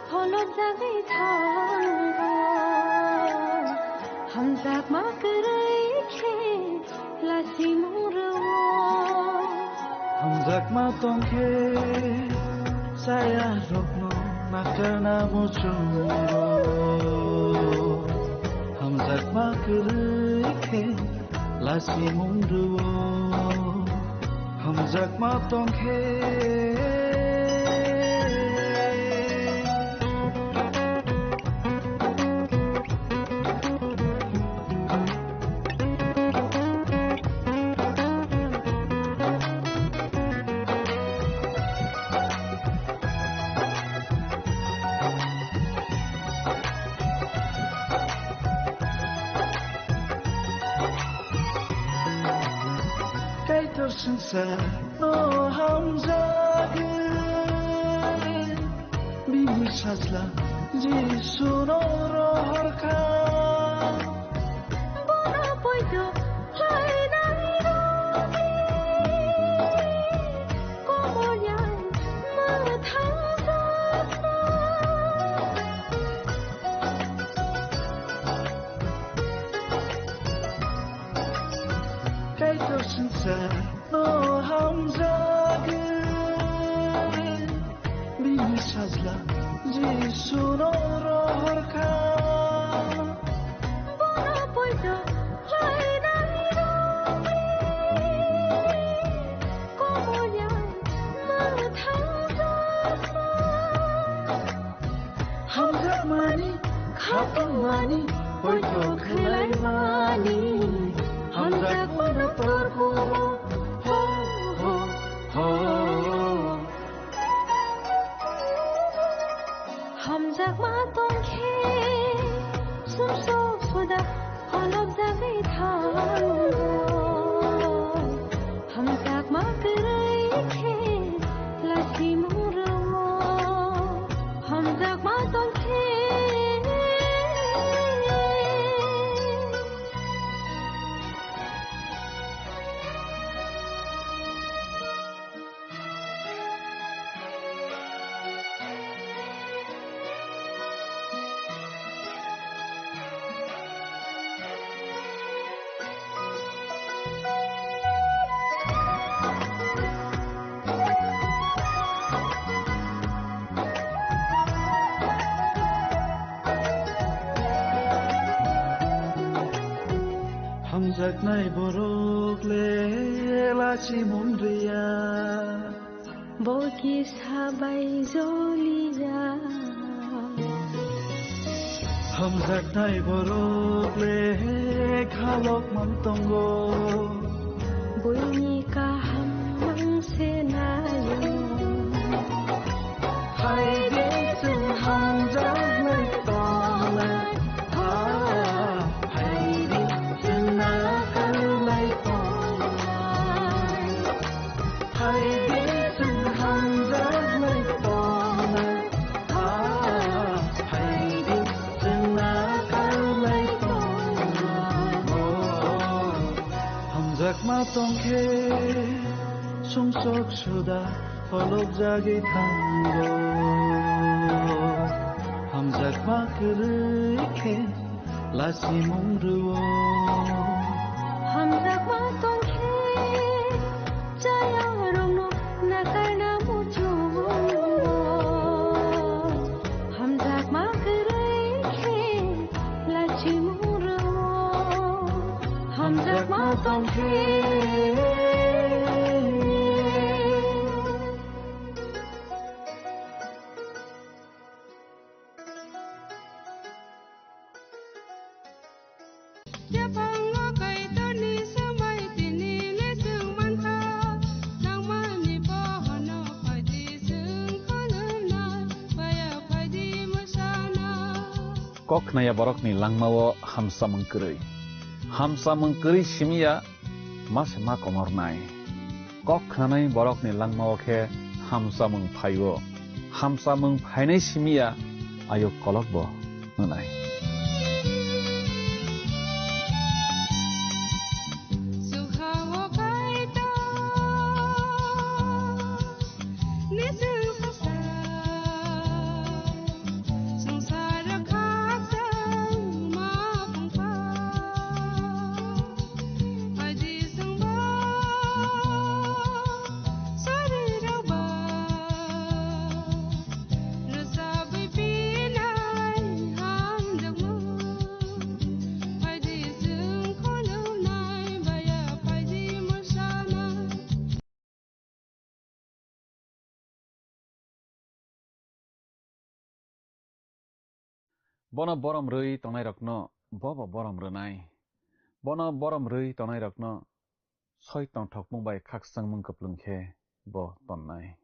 फलो जागै थांगो हमजाक माकरै खे लासि मुरो हमजाक मा तंखे saya rokno makarna muchuro hamzak makrike lasi munduo hamzak ma tongkhe Sunset no hamzagı Bini sazla jisuno roharka Bona poido hai nai robi Komonyan mathangzakna Kaito sunset no hamzagı Bini sazla jisuno roharka Bona poido hai nai robi Komonyan mathangzakna Hamzak mani khapang mani poito khlai mani Hamzak mana torko ho ho ho Hamzak ma tongkhe sumso soda holop jagai thango Hamzak ma krai khe lasi muro Hamzak ma tongkhe Hamzak nai borok le lasi mundria Boki sabai zoliya Hamzak nai borok le khalok mantongo Boyni ka hamang senayo Hai din sun hamzak nai tole ha hai din sun nakal nai tole hai din sun hamzak nai tole ha hai din sun nakal nai tole hamzak ma tongkhe sumsok suda holok jagi thango hamzak makrike lasi mungruo Hamzak ma tongkhe jaya rongno nakarna mucho Hamzak ma krai khe lachi muro Hamzak ma tongkhe Koknaya borokni langmawo hamsa mengkeri simia mas ma komornai koknai borokni langmawo khe hamsa mengphaiwo hamsa mengphainai simia ayo kolokbo nai Bono borom rui tongnai rokno bobo borom runai. Bono borom rui tongnai rokno soi tong thokmung bai khaksang mung kaplungkhe bo tonnai.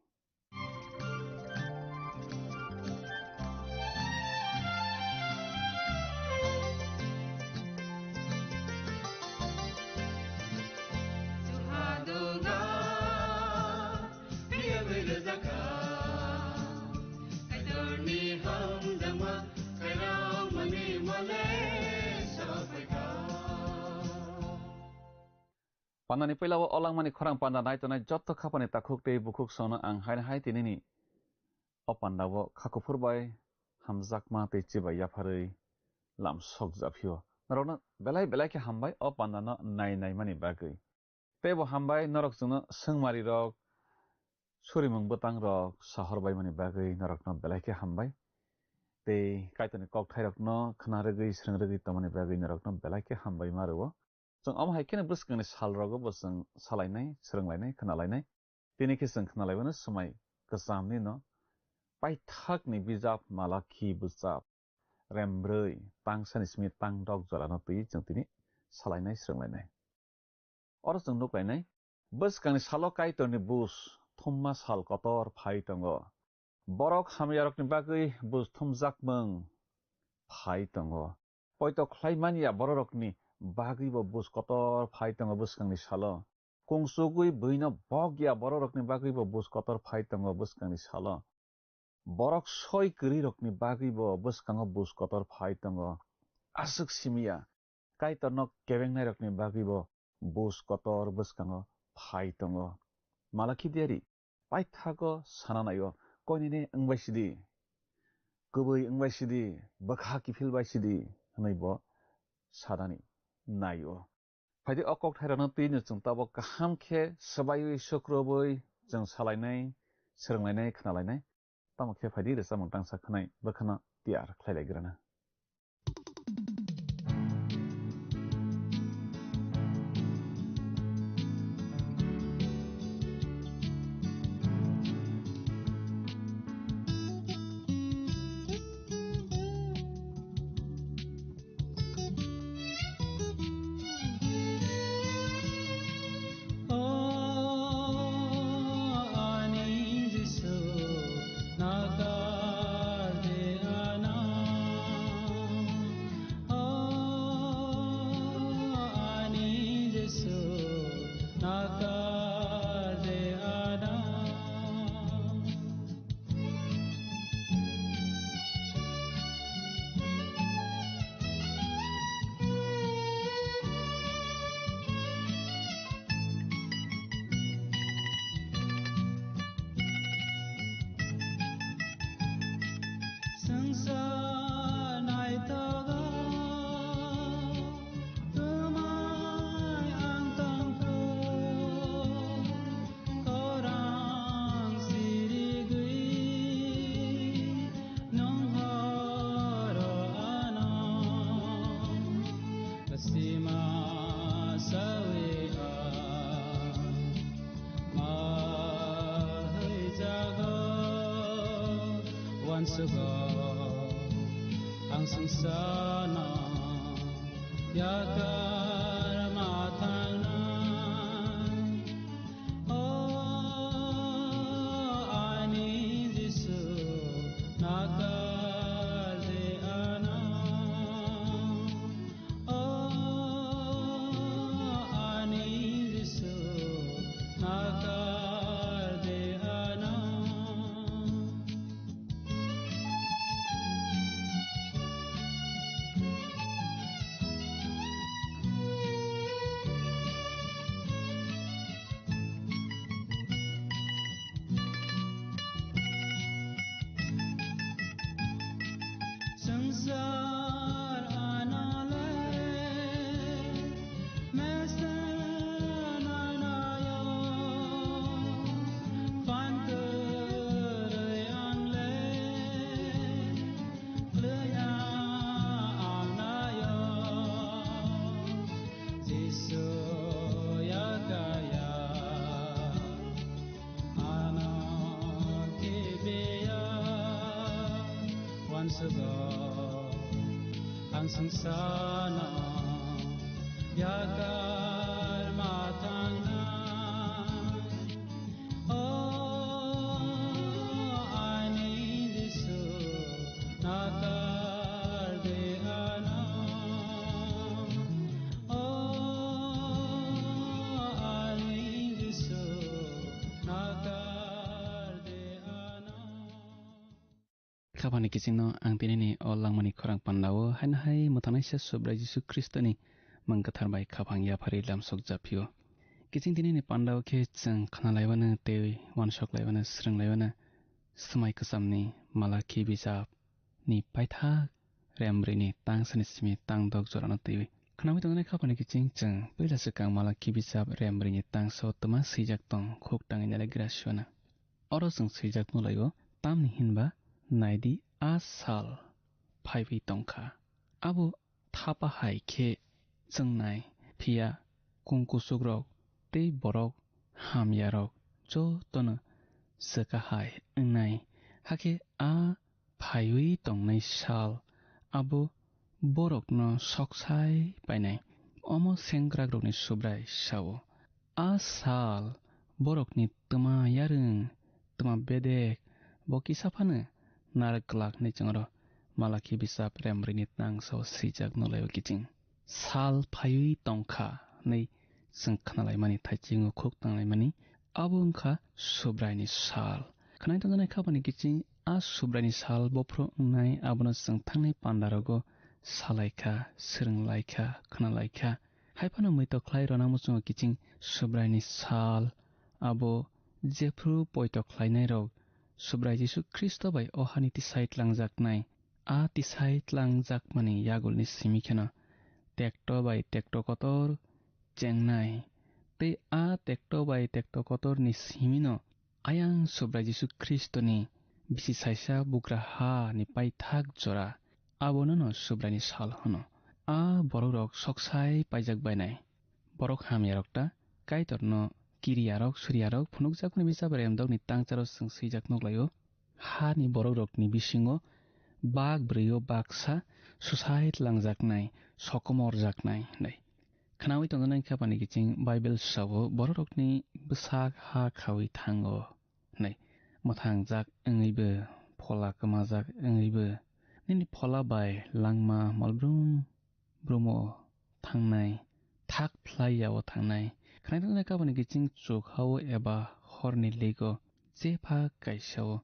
Pandani pelawo olang mani khorang panda nai tonai jotto khapani takhuk tei bukhuk sono ang hai tinini o pandawo khakufur bai hamjakma tei chibai yafarui lam sok japio narokno belai ke hambai o pandano nai mani bagui tebo hambai norok jungno sengmari rok surimung butang rok sahor bai mani bagui norokno belai ke hambai tei kaitoni kok thai rokno khna rugui sreng rugui tomani bagui norokno belai ke hambai maruo जों am haikene bwskangni salrogo bo जों salainai srenglainai khonalainai tinike जों khonalaibano समय गोजामनि no paithakni bijap malaki bujap rembrui tangsani simi tangdok jalano tui जों tini salainai srenglainai oro जों nuklainai bwskangni salo kaitorni bus thumma sal kotor phai tongo borok hamyarokni bagui bus thumjakmung phai tongo poito khlaimania borokni bagui bo bus kotor phai tongo bwskangni salo kungsugui buino bogya borokni bagui bo bus kotor phai tongo bwskangni salo borok soi kri rokni bagui bo bwskango bus kotor phai tongo asuk simia kaitorno kebengnai rokni bagui bo bus kotor bwskango phai tongo malaki diari paithago sananayo koinine wngbaisidi kubui wngbaisidi bwkha kifil baisidi hnai bo sadani nayo faide okok thairano tini जों tabo kaham khe sbaiui sukrobui जों salainai srenglainai khonalainai tamo khe faide resa mungtang sakhnai bwkhano tiar khlailaigrana once ago ang sangsana yakar matanga ani disu nakar de ana ani disu nakar de ana Kapani kisingno ang tinini olang mani korang pandawo hai mutanai sa sobra Yesu Kristo ni mangkathar bai kapang ya phari lam sok japio kising tinini pandawo ke chang khana laibana te wan sok laibana srang laibana samai kasamni malaki bijap ni paitha remri ni tang sanismi tang dok jorana tewi khanawi tongane kapani kising chang peila sekang malaki bijap remri ni tang so tama sijak tong khok tangin dale grasiona oro sing sijak no laibo tamni hinba naidi asal phaibi tongkha abo thapa hai khe changnai phia kungkusugrok tei borok hamyarok jo tono saka hai ngai hake a phaiwi tongnai sal abo borok no soksai painai omo sengrag rokni subrai sao a sal borok ni tuma yarung tuma bedek boki saphane narklak ni changro malaki bisap remrini tang so sijak nolayo kiching sal phaiwi tongkha nei singkhnalai mani thaichingo khok tanglai mani abungkha subraini sal khnai tanganai khabani kiching a subraini sal bopro ngai abono singthangnai pandarogo salaikha srunglaikha khnalaikha haipano muito khlai rona muchungo kiching subraini sal abo jefru poito khlainai rok subrai Yesu Kristo bai ohani tisait langjak nai a tisait langjak mani yagul ni simikhena tekto bai tekto kotor chengnai te a tekto bai tekto kotor ni simino ayang subrai Yesu Kristo ni bisi saisa bukra ha ni paithak jora abono no subrai ni sal hono a borok soksai paijak bainai borok hamyarokta kaitorno kiriyarok suryarok phunukjakni bisabare amdok ni tangcharo singsijakk noglayo ha ni borok ni bisingo bag brio baksa susait langjaknai sokomor jaknai nei khanawi tongjanai khapani kiching bible sabo borok ni bwsak ha khawi thango nei mothangjak engeibo phola kamajak engeibo nini phola bai langma malbrum brumo thangnai thak phlaiyawo thangnai khnai kabani kiching chukhao eba horni lego jepa kaisao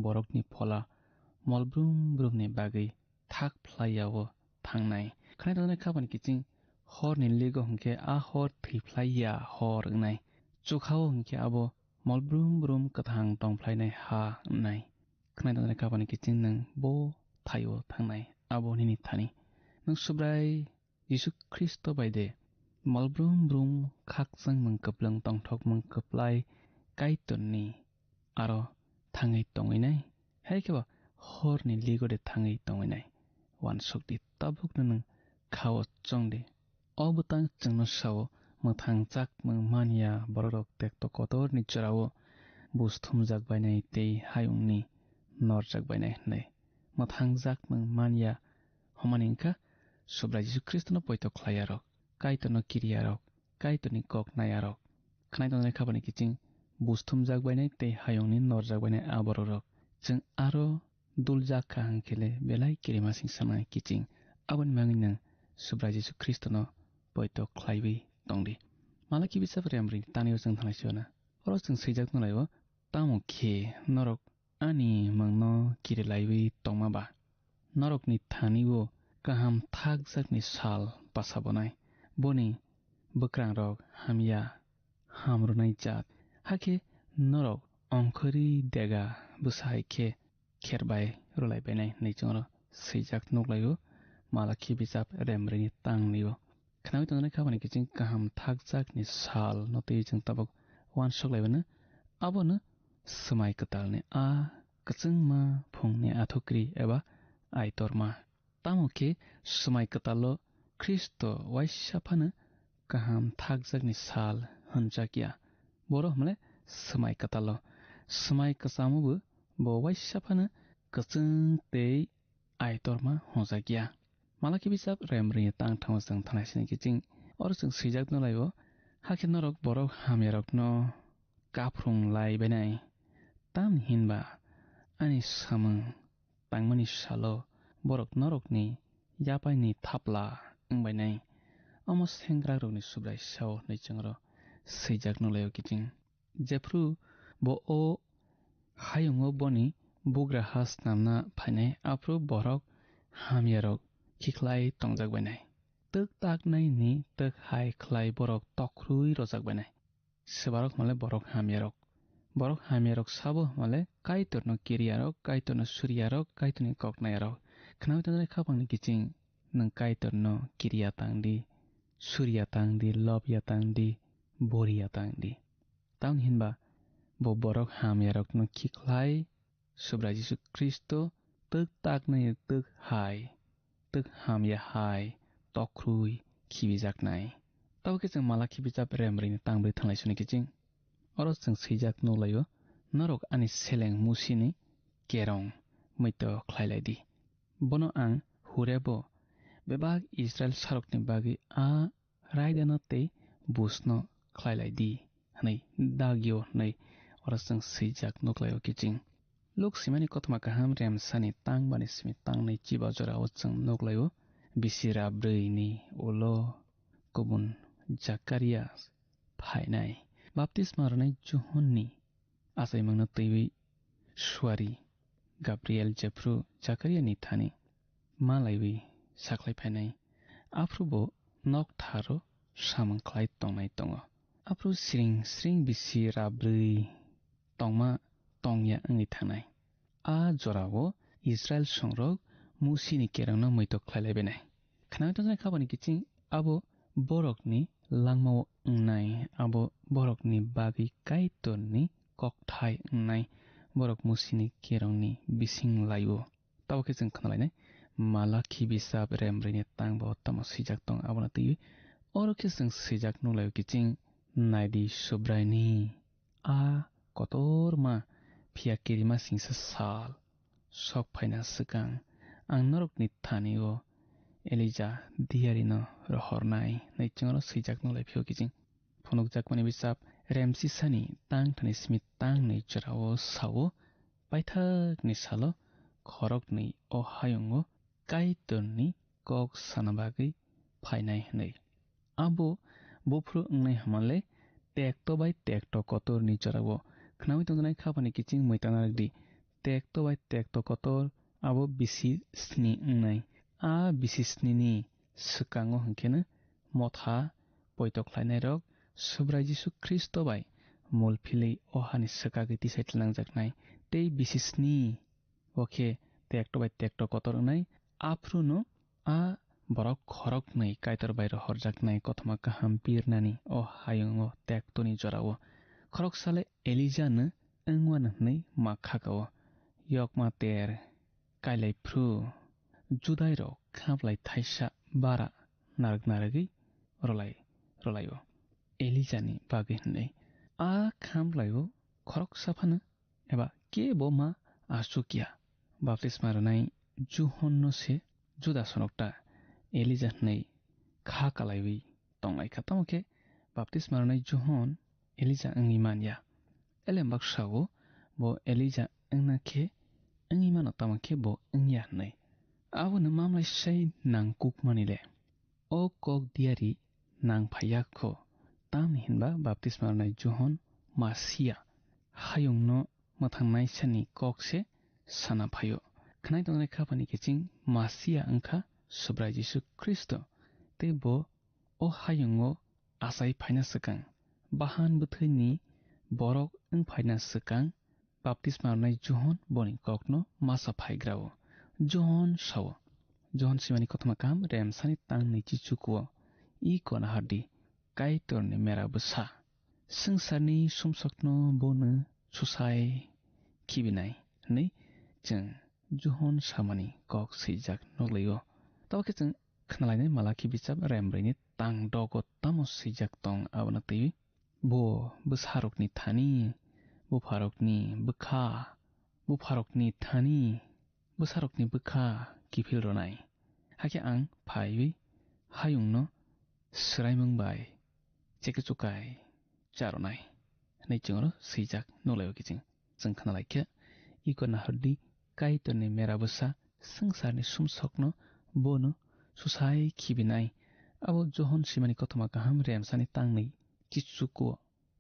borokni phola molbrum brumni bagui thak phlaiyawo thangnai khnai kabani kiching horni lego hingke a hor thiphlaiya hor ngai chukhao hingke abo molbrum brum kathang tongphlainai ha ngai khnai kabani kiching nang bo thayo thangnai abo nini thani nang subrai Yesu Kristo baide malbrum brum khakjang mangkaplang tongthok mangkaplai kaitonni aro thangai tonginai haikeba horni ligode thangai tonginai wansukti tabuk nang khawo chongde obutang changno sawo mangthangjak mangmania borok tekto kotor ni charawo busthumjak bainai tei hayungni norjak bainai nei mangthangjak mangmania homaningka subrai Jesu Kristo no poito khlayarok kaitono kiriyarok kaitoni kok nayarok khnai tongnai khabani kiching busthumjak bainai tei hayungni norjak bainai aborok jeng aro duljaka hangkele belai kirima singsana kiching aboni mangina subrai Jesu Kristo no poito khlaiwi tongdi malaki bisapre amri taniyo jeng thanasiona oro jeng seijak nolaibo tamo khe norok ani mangno kirilaiwi tongmaba norokni thaniwo kaham thakjakni sal pasabonai boni bokrang rok hamya hamrunai jat hake norok ongkhori dega busai khe kherbai rulai bainai neichongro seijak noglayo malaki bijap remrini tangniyo khnawi tongnai khabani kiching kaham thakjakni sal notei jeng tabok wan soklaibana abono smai katalni a kachingma phungni athukri eba aitorma tamoke smai katalo Kristo waisapana kaham thakjakni sal hunjakya boro hamle smai katalo smai kasamubu bo waisapana kaching tei aitorma honjakya malaki bisap remri tang thang sang thanai sini kiching or sing sijak no laibo hakhin norok borok hamyarok no kaprung lai benai tam hinba ani samung tangmani salo borok norok ni yapai ni thapla ingbainai amo sengra rok ni subrai sao nei changro sijak no layo kiching jepru bo o hayungo boni bugra has namna phainai apru borok hamyarok khiklai tongjak bainai tuk tak nai ni tuk hai khlai borok tokrui rojak bainai sebarok male borok hamyarok sabo male kaitor no kiriyarok kaitor no suryarok kaitor ni koknayarok khnau tanai khapang ni kiching nang kaitor no kiriya tangdi surya tangdi lobya tangdi boriya tangdi taun hinba bo borok hamyarok no khiklai subra jisu kristo tuk tak nai tuk hai tuk hamya hai tokrui khibijak nai tau ke jeng mala khibijak remri ni tangbri thanglai suni kiching oros jeng sijak no layo norok ani seleng musini kerong muito khlailai di bono ang hurebo bebag israel sarok ni bagi a raidano te busno khlailai di hanai dagyo nei oros jeng sijak noklayo kiching lok simani kotma kaham rem sani tang bani simi tang nei chiba jora ochang noklayo bisira brei ni ulo kubun jakaria phainai baptisma ranai johonni asai mangna teiwi suari gabriel jepru jakaria ni thani malaiwi saklai phainai aprubo nok tharo samang khlai tongnai tongo apru sring bisira brei tongma tongya ngi thanai a jorao israel songrok musini kerangna moito khlailai benai khana tanai khabani kiching abo borokni langmao ngnai abo borokni bagi kaitorni kokthai ngnai borok musini kerangni bising layo tawke jeng khanalainai malaki bisap remrine tangbo tamo sijak tong abona tiwi oroke jeng sijak nulayo kiching naidi subraini a kotor ma pia kirima singsa sal sok phaina sikang ang norok ni thanio elija diarino rohornai nei changro sijak no lai phio kiching phonok jakmani bisap remsi sani tang thani smith tang nei charao sawo paithak ni salo khorok ni o hayongo kaitorni kok sanabagi phainai nei abo bofru ngnai hamale tekto bai tekto kotor ni charao khnawi tongnai khapani kiching moitanak di tekto bai tekto kotor abo bisi sni ngnai a bisisni ni sukango hangkena motha poitok khlainai rok subrai jisu kristo bai molphili ohani sakagi tisai tlanjaknai tei bisisni oke tekto bai tekto kotor nai afruno a borok khorok nei kaitor bai horjaknai kothma kaham pirnani o hayongo tektoni jorao khorok sale elija ne engwan nei makhakao yokma ter kailai phru judai rok khaplai thaisa bara naragi rolayo elija ni bagi nei a khamlayo khorok saphana eba ke bo ma asukia baptisma ranai juhonno se juda sonokta elija nei kha kalaiwi tongai khatamoke baptisma ranai juhon elija angi manya elembak sawo bo elija angna khe angi mano tamake bo angya nei awon mamlai sei nangkuk manile o kok diari nang phayakho tam hinba baptisma ranai juhon masia hayungno mathangnai sani kokse sana phayo khnai tongnai khapani kiching masia angkha subrai jisu kristo tebo o hayungo asai phaina sakang bahan buthini borok ang phaina sakang baptisma ranai juhon boni kokno masa phaigrao juhon sawo juhon simani kothma kam rem sani tang ni chichuko i kona hardi kaitor ni mera busa sangsarni sumsokno bono susai kibinai nei jeng juhon samani kok sijak noglayo tawke jeng khnalainai malaki bichap rembreni tang dogo tamo sijak tong abona tiwi bo busharokni thani bufarokni bukha busharokni bukha kifil ronai hake ang phaiwi hayungno sraimungbai chekechukai charonai nei chungro sijak nolayo kiching जों खोनालायखो इगोना हरदि काइतोनि मेराबोसा संसारनि सुमसकनो बोनो सुसाय खिबिनाय अब जहन सिमानि कथमा गाहाम रेमसानि तांनै किचुको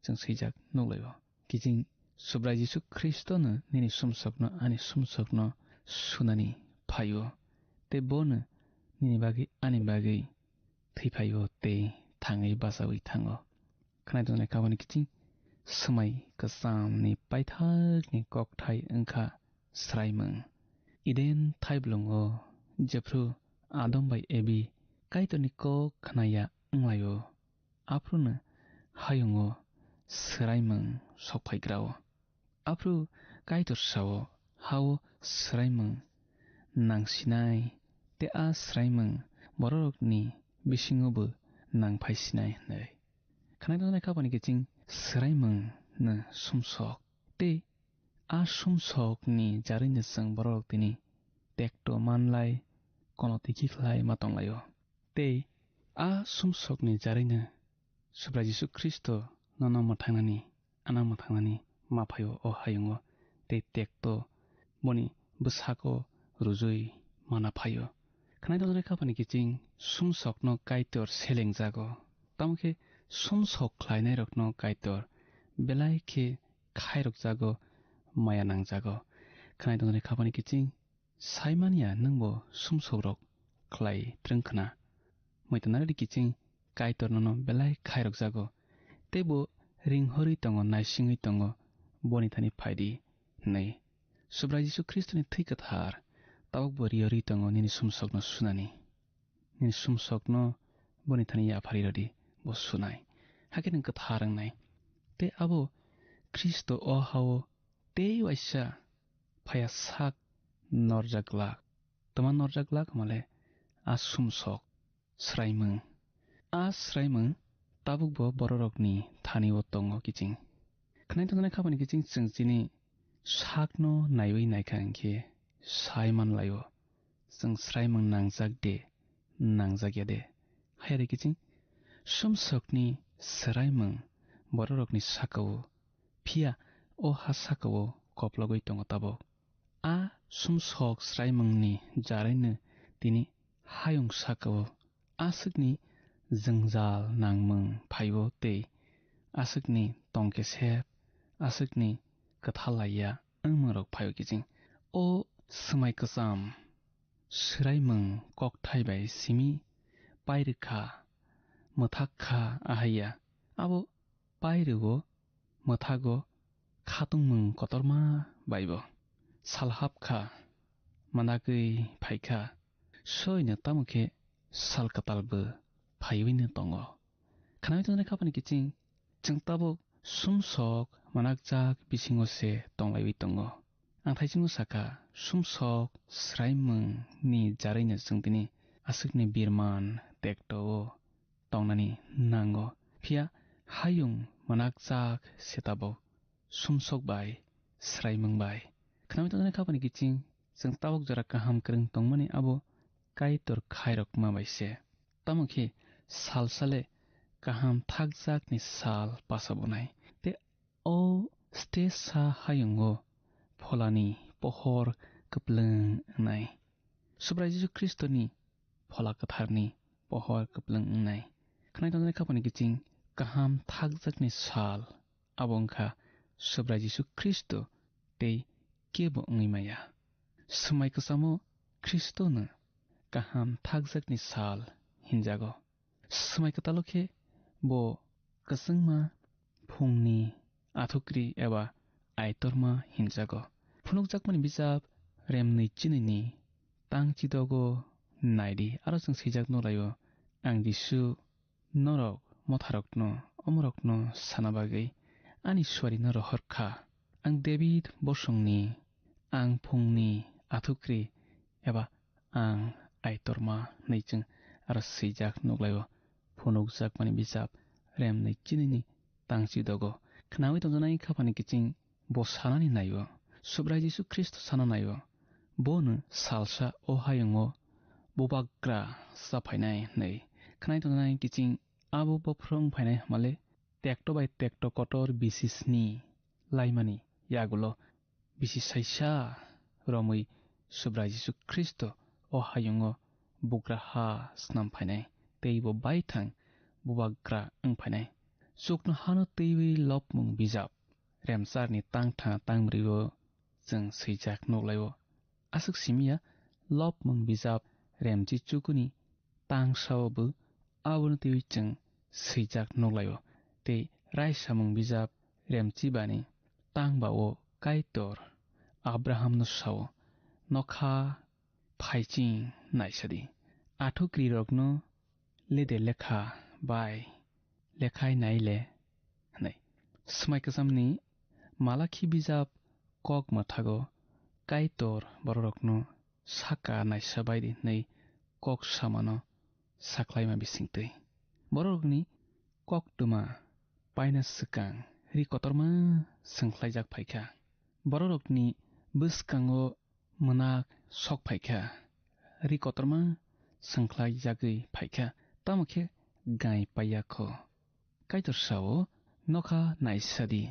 जों सैजाक नौलायो किजिं सुब्रा जिसु ख्रिस्टनो निनि सुमसकनो आनि सुमसकनो सुनानि फायो ते बोनो निनि बागै आनि बागै थैफायो ते थाङै बासावै थाङो खोनादोंना खाबानि किजिं समाय गोसामनि पाइथागनि ककथाय ओंखा स्रायमों इदेन थाइब्लङो जेफ्रु आदम बाय एबि काइतोनि कक खनाया ओंलायो आफ्रुनो हायुङो स्रायमों सफायग्राव आफ्रु काइतोर सावो हावो स्रायमों नांसिनाय ते आ स्रायमों बररकनि बिसिङोबो नांफायसिनाय होननाय खोनादोंना खाबानि किजिं स्रायमों नो सुमसक ते आ सुमसकनि जारिनो जों बरक दिनि टेक्टो मानलाय कनतिखिख्लाय मातंलायो ते आ सुमसकनि जारिनो सुब्रा जिसु ख्रिस्ट ननमा थांनानि आनामा थांनानि माफायो अ हायुङो ते टेक्टो बनि बोसाको रुजुय मानाफायो खोनादोंना खाबानि किजिं सुमसकनो काइतोर सेलें जागो तामखे सुमसक ख्लायनाय रकनो काइतोर बेलायखे खायरक जागो माया नांजागो खोनादोंना खाबानि किजिं साइमानिया नोंबो सुमसक ख्लाय ट्रंखना मैतनारि किजिं काइतोर ननो बेलाय खायरक जागो तेबो रिंहरि दङ नायसिङै दङ बनिथानि फायदि नै सुब्रा जिसु ख्रिस्टनि थैकथार तावक बोरियरि दङ निनि सुमसकनो सुनानि निनि सुमसकनो बनिथानि याफारिरदि बो सुनाय हाके नों कथारंनाय ते आबो ख्रिस्ट अ हावो ते वाइसा फाया साक नरजागलाक तमा नरजागलाक माले आ सुमसक स्रायमों ताबुकबो बररकनि थानिव दङ किजिं खोनादोंना खाबानि किजिं जों जिनि साकनो नायवै नायखांखे सायमान लायो जों स्रायमों नांजाग दे नांजागिया दे हायारि किजिं सुमसकनि स्रायमों बररकनि साकावो फिया अ हा साकावो कपलगै दङ ताबो आ सुमसक स्रायमोंनि जारायनो दिनि हायुं साकावो आसुकनि जोंजाल नांमों फायो ते आसुकनि तंकेसेब आसुकनि कथालाया ओंमोरक फायो किजिं अ समाय कसाम स्रायमों ककथायबाय सिमि पायरखा मोथाखा आहाया आबो पायरगो मोथागो खातुंमों कतरमा बायबो सालहाबखा मानागै फायखा सयनो तामुखे सालकतालबो फायवैनो दङ खोनादोंना खाबानि किजिं जों ताबो सुमसक मानागजाक बिसिङोसे दंलायवै दङ आं थाइजिङो साका सुमसक स्रायमों नि जारैनो जों दिनि आसुकनि बिरमान टेक्टो दंनानि नांगो फिया हायुं मानागजाक सेताबो सुमसक बाय स्रायमों बाय खोनादोंना खाबानि किजिं जों तावक जरा गाहाम गोरों दंमोनि आबो काइतोर खायरक माबायसे तामुखे सालसाले गाहाम थागजाकनि साल पासाबोनाय ते ओ स्टेसा हायुङो फलानि पहर कप्लोंनाय सुब्रा जिसु ख्रिस्टनि फला कथारनि पहर कप्लोंनाय खोनादोंना खाबानि किजिं गाहाम थागजाकनि साल आबोंखा सुब्रा जिसु ख्रिस्ट ते केबो ओंइमाया समाय कसामो ख्रिस्टनो गाहाम थागजाकनि साल हिनजागो समाय कतालखे बो कसंमा फुंनि आथुक्रि एबा आयतरमा हिनजागो फुनुकजाकमानि बिजाब रेम नैचिनैनि तांचिदगो नायदि आरो जों सैजाक नलायो आं दिसु नरक मथारकनो अमरकनो सानाबागै आनि सुवारि नर हरखा आं डेभिड बसंनि आं फुंनि आथुक्रि एबा आं आयतरमा नैजों आरो सैजाक नगलायो फुनुकजाकमानि बिजाब रेम नैचिनैनि तांचिदगो खोनावै दंजानाय खाबानि किजिं बसानानि नायो सुब्रा जिसु ख्रिस्ट साना नायो बोनो सालसा अ हायुङो बुबाग्रा साफायनाय नै खानाय तनाय किचिं आबो बफ्रं फायनाय हमाले टेक्टो बाय टेक्टो कटर बिसिसनि लाइमानि यागुलो बिसिसाइसा रमै सुब्रा जिसु ख्रिस्ट अ हायुङो बुग्रा हा स्नाम फायनाय तैबो बायथां बुबाग्रा फायनाय सुकनो हानो तैबै लपमुं बिजाब रेमसारनि तांथा तांब्रैबो जों सैजाक नगलायो आसुक सिमिया लपमुं बिजाब रेमची चुकुनि तांसावबो आवनो तैबै जों सैजाक नगलायो ते रायसामुं बिजाब रेमची बानि तांबावो काइटर आब्राहाम नुसाव नखा फाइचिं नायसदी आठो क्रिरगनो लेदे लेखा बाय लेखाय नायले नै स्माइकसामनि मालाखि बिजाब कक मथागो काइटर बररकनो साका नायसा बायदि नै कक सामानो साख्लायमा बिसिंतै बररकनि कक तुमा पाइना सिकां रिकतरमा सोंख्लायजाक फायखा बररकनि बुसकांगो मोनाक सक फायखा रिकतरमा सोंख्लायजागै फायखा तामखे गाय पायाखो काइटर सावो नखा नायसादी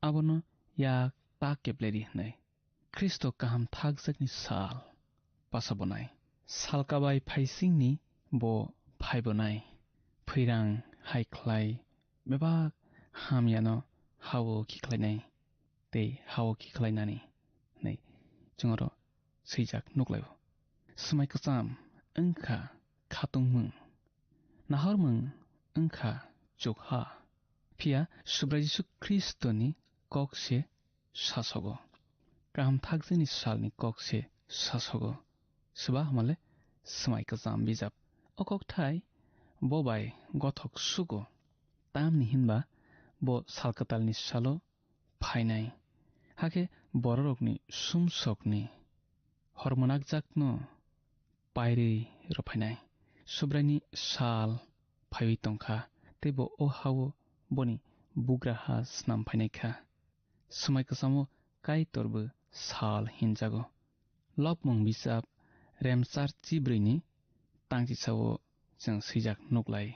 आबनो या ताकेबलेरी नै ख्रिस्ट काहाम थागजाकनि साल पासाबनाय सालकाबाय फाइसिंनि बो फाइबनाय फैरां हायख्लाय बेबा हामियानो हावो खिख्लायनाय ते हावो खिख्लायनानै नै जोंरो सैजाक नुग्लायो स्माइकसाम ओंखा खातुंमुं नाहरमुं ओंखा चुकहा फिया सुब्रा जिसु ख्रिस्टनि ककसे सासगो काहाम थागजेनि सालनि ककसे सासगो सुबा हमाले स्माइकसाम बिजाब अककथाय बबाय गथक सुगो तामनि हिनबा बो सालकतालनि सालो फायनाय हाके बररकनि सुमसकनि हरमनाक जाकनो पायरै रफायनाय सुब्रानि साल फायबै तंखा तेबो ओ हावो बनि बुग्राहा स्नाम फायनायखा स्माइकसामो काइतरबो साल हिनजागो लपमुं बिजाब रेमसार चिब्रैनि तांचिसावो जों सैजाक नुग्लाय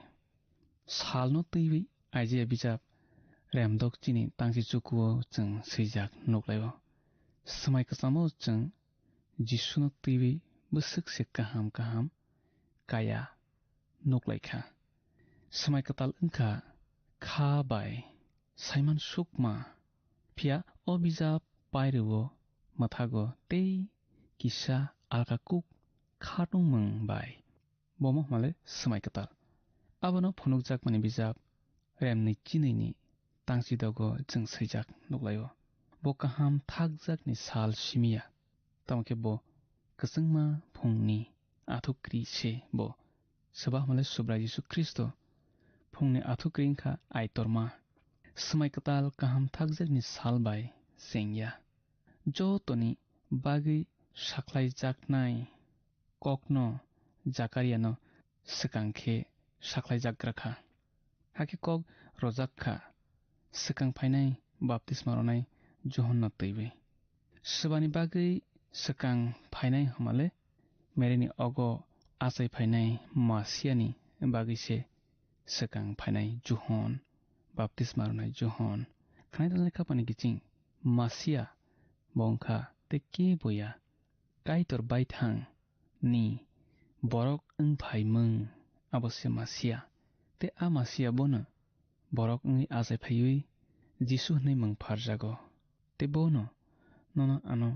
सालनो तैबै आइजिया बिजाब रेमदकचिनि तांचिचुकुवो जों सैजाक नुग्लायो स्माइकसामो जों जिसुनो तैबै बोसोकसे काहाम काहाम काया नुग्लायखा स्माइकताल ओंखा खा बाय साइमान सुकमा फिया ओ बिजाब पायरुवो मथागो तै किसा आलकाकुक खाटुंमुं बाय बमो हमाले स्माइकताल आबनो फुनुकजाक माने बिजाब रेमनि चिनैनि तांचिदगो जों सैजाक नुग्लायो बो काहाम थागजाकनि साल सिमिया तमके बो कसंमा फुंनि आथुक्री से बो सबा हमाले सुब्रा जिसु ख्रिस्ट फुंनि आथुक्रींखा आइतरमा स्माइकताल काहाम थागजाकनि साल बाय सेंया जो तोनि बागै साख्लाय जाकनाय ककनो जाकारियानो सिकांखे साख्लाय जाग्राखा हाके कक रजाकखा सिकां फायनाय बाप्तिस्मा रनाय जहन्ना तैबै सुबानि बागै सिकां फायनाय हमाले मेरेनि अगो आसाय फायनाय मासियानि बागैसे सिकां फायनाय जहन बाप्तिस्मा रनाय जहन खानाय तनाय खापानि किचिं मासिया बंखा ते के बोया काइतर बायथां नि बरक फायमुं अवश्य मासिया ते आ मासिया बोनो बरक आसाय फायै जिसु हनै मुं फारजागो ते बोनो ननो आनो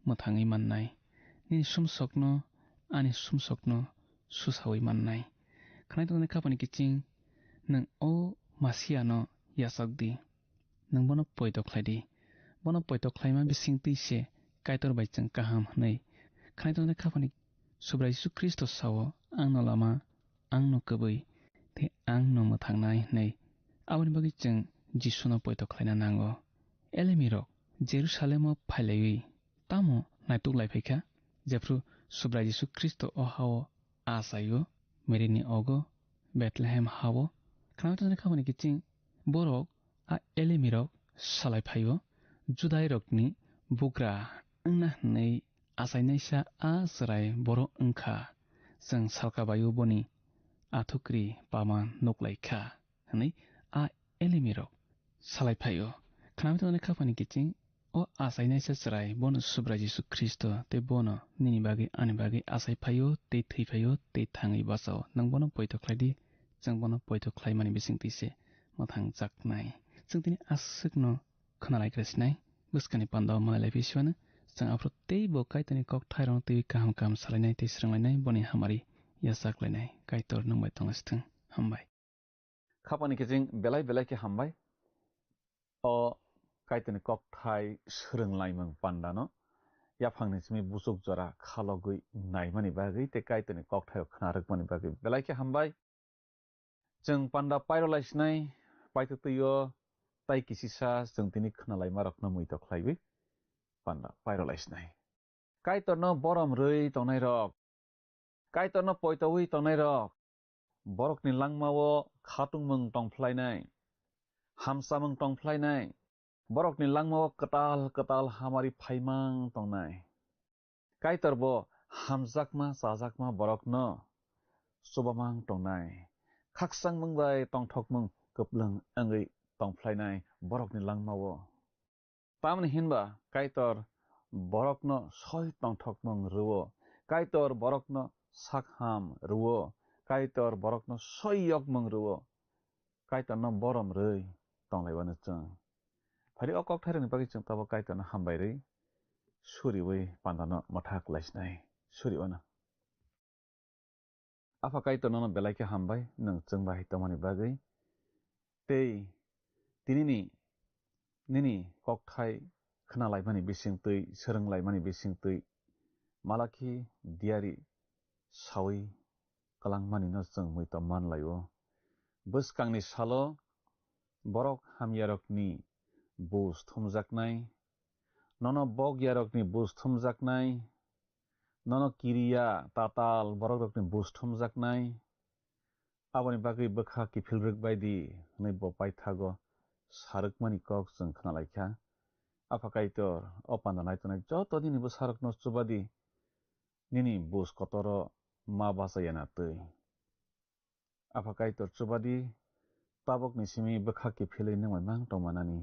मोथाङै माननाय नि सुमसकनो आनि सुमसकनो सुसावै माननाय खानाय तनाय खापानि किचिं नों ओ मासियानो यासकदी नों बोनो पयतख्लायदी बोनो पयतख्लायमा बिसिंतैसे काइतर बायचों काहाम हनै खानाय तनाय खापानि सुब्रा जिसु ख्रिस्ट सावो आंनो लामा आंनो कबै ते आंनो मोथांनाय हनै आबनि बागै जों जिसुनो पयतख्लायना नांगो एलेमिरक जेरुसालेमाव फायलायै तामो नायतुकलायफैखा जेफ्रु सुब्रा जिसु ख्रिस्ट अहावो आसायो मेरिनि अगो बेथलेहेम हावो खानाय तनाय खापानि किचिं बरक आ एलेमिरक सालायफायो जुदाय रकनि बुग्रा अंना हनै आसायनायसा आ सराय बर' ओंखा जों सालकाबायो बनि आथुक्रि पामा नकलाइखा हनै आ एलिमिरक सालायफायो खानामै थानाय खाफानि गिचिं अ आसायनाय सेसराय बनो सुब्रा जिसु ख्रिस्ट ते बनो निनि बागै आनि बागै आसायफायो ते थैफायो ते थाङै बासाव नों बनो पयथख्लायदि जों बनो पयथख्लायमानि बिसिंतिसे मोथां जाकनाय जों दिनै आसुकनो खोनालायग्रासिनाय बोसकानि पान्दाव मालायलायफैसिवानो जों आफ्रो ते बकाय तनि कक थाइराव ते काहाम काहाम सालायनाय ते स्रांलायनाय बनि हामारि यासाकलायनाय कायतर नंबाय तंगासिथों हामबाय खापानि गिचिं बेलाय बेलायके हामबाय अ कायतनि कक थाइ सोलोंलायमों पान्दानो याफांनिसिमि बुसुक जरा खालगै नायमानि बागै ते कायतनि कक थाइ खोनारकमानि बागै बेलायके हामबाय जों पान्दा पायरलायसिनाय पायततैयो ताइ किसिसा जों दिनै खोनालायमारकनो मैतख्लायबै पान्दा पायरलायसिनाय कायतरनो बरम रै तंनाय रक कायतरनो पयतवै तंनाय रक बरकनि लांमावो खातुंमों तंफ्लायनाय हामसामों तंफ्लायनाय बरकनि लांमावो कताल कताल हामारि फाइमां तंनाय कायतरबो हामजाकमा साजाकमा बरकनो सुबामां तंनाय खाकसां मंबाय तंथकमों कपलों अंगै तंफ्लायनाय बरकनि लांमावो तामनि हिनबा कायतर बरकनो सय तंथकमों रुवो कायतर बरकनो साकहाम रुवो कायतर बरकनो सययकमों रुवो कायतरनो बरम रै तंलायबानो जों फारि अकक थाइरनि बागै जों ताबो कायतरनो हामबाय रै सुरिवै पान्दानो मथाक लायसिनाय सुरिवानो आफा कायतरनो बेलायके हामबाय नों जों बाहितमानि बागै ते निनि कक थाइ खोनालायमानि बिसिंतै सोरोंलायमानि बिसिंतै मालाखि दियारि सावै कलांमानिनो जों मैत मानलायो बोसकांनि सालो बरक हामियारकनि बुस थुमजाकनाय ननो बग यारकनि बुस थुमजाकनाय ननो किरिया ताताल बरकरकनि बुस थुमजाकनाय आबानि बागै बोखा किफिलरक बायदि नै बपायथागो सारकमानि कक जों खोनालायखा आफा कायतर अपान्दा नायतनाय जत दिनि बोसारकनो सुबादि निनि बुस कतर मा बासायाना तै आफा कायतर सुबादि ताबकनि सिमी बोखा किफिलै नंबाय मां तमानानि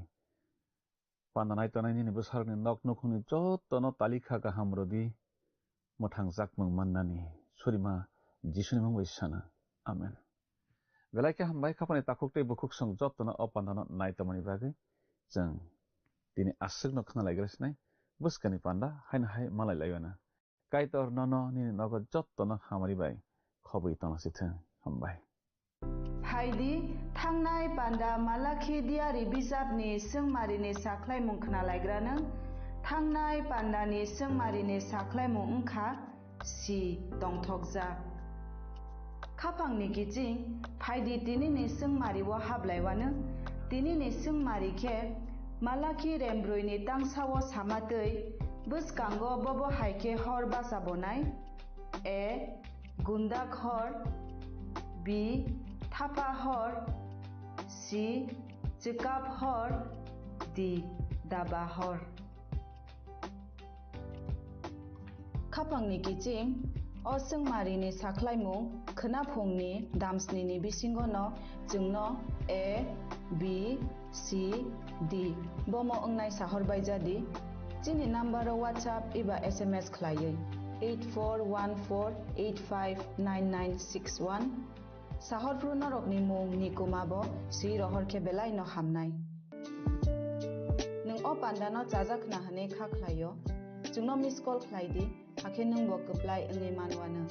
पान्दा नायतनाय निनि बोसारकनि नक नुखुनि जतनो तालिखा गाहामरदि मोथां जाकमों माननानि सुरिमा जिसुनि मुं बैसाना आमेन बेलायके हामबाय खापानि ताकुकते बुकुक सं जतनो अपान्दानो नायतमानि बागै जों दिनै आसुकनो खोनालायग्रासिनाय बोसकानि पान्दा हायना हाय मालायलायबानो कायतर ननो निनि नगद जतनो हामारिबाय खबै तनासिथों हामबाय हायदि थांनाय पान्दा मालाखि दियारि बिजाबनि सोंमारिनि साख्लायमुं खोनालायग्रानो थांनाय पान्दानि सोंमारिनि साख्लायमुं ओंखा सि दंथकजा खाफांनि गिचिं फायदि दिनिनि सोंमारिवो हाबलायवानो दिनिनि सोंमारिखे मालाखि रेमब्रुइनि तांसावो सामातै बोसकांगो बबो हायखे हर बासाबनाय ए गुन्दाक हर बि थापा हर सि चिकाप हर दि दाबा हर खाफांनि गिचिं असोंमारिनि साख्लायमुं खोनाफुंनि दामस्निनि बिसिंगनो जोंनो ए बि सि डि बमो ओंनाय साहरबाय जादि जिनि नाम्बाराव WhatsApp एबा SMS खलायै 8414859961 साहरफ्रु नरकनि मुं निकुमाबो सि रहरखे बेलाय न हामनाय नों अ पान्दानो जाजाखना हने खाख्लायो जोंनो मिस कल खलायदि हाखे नों बकप्लाय ओंगे मानवानो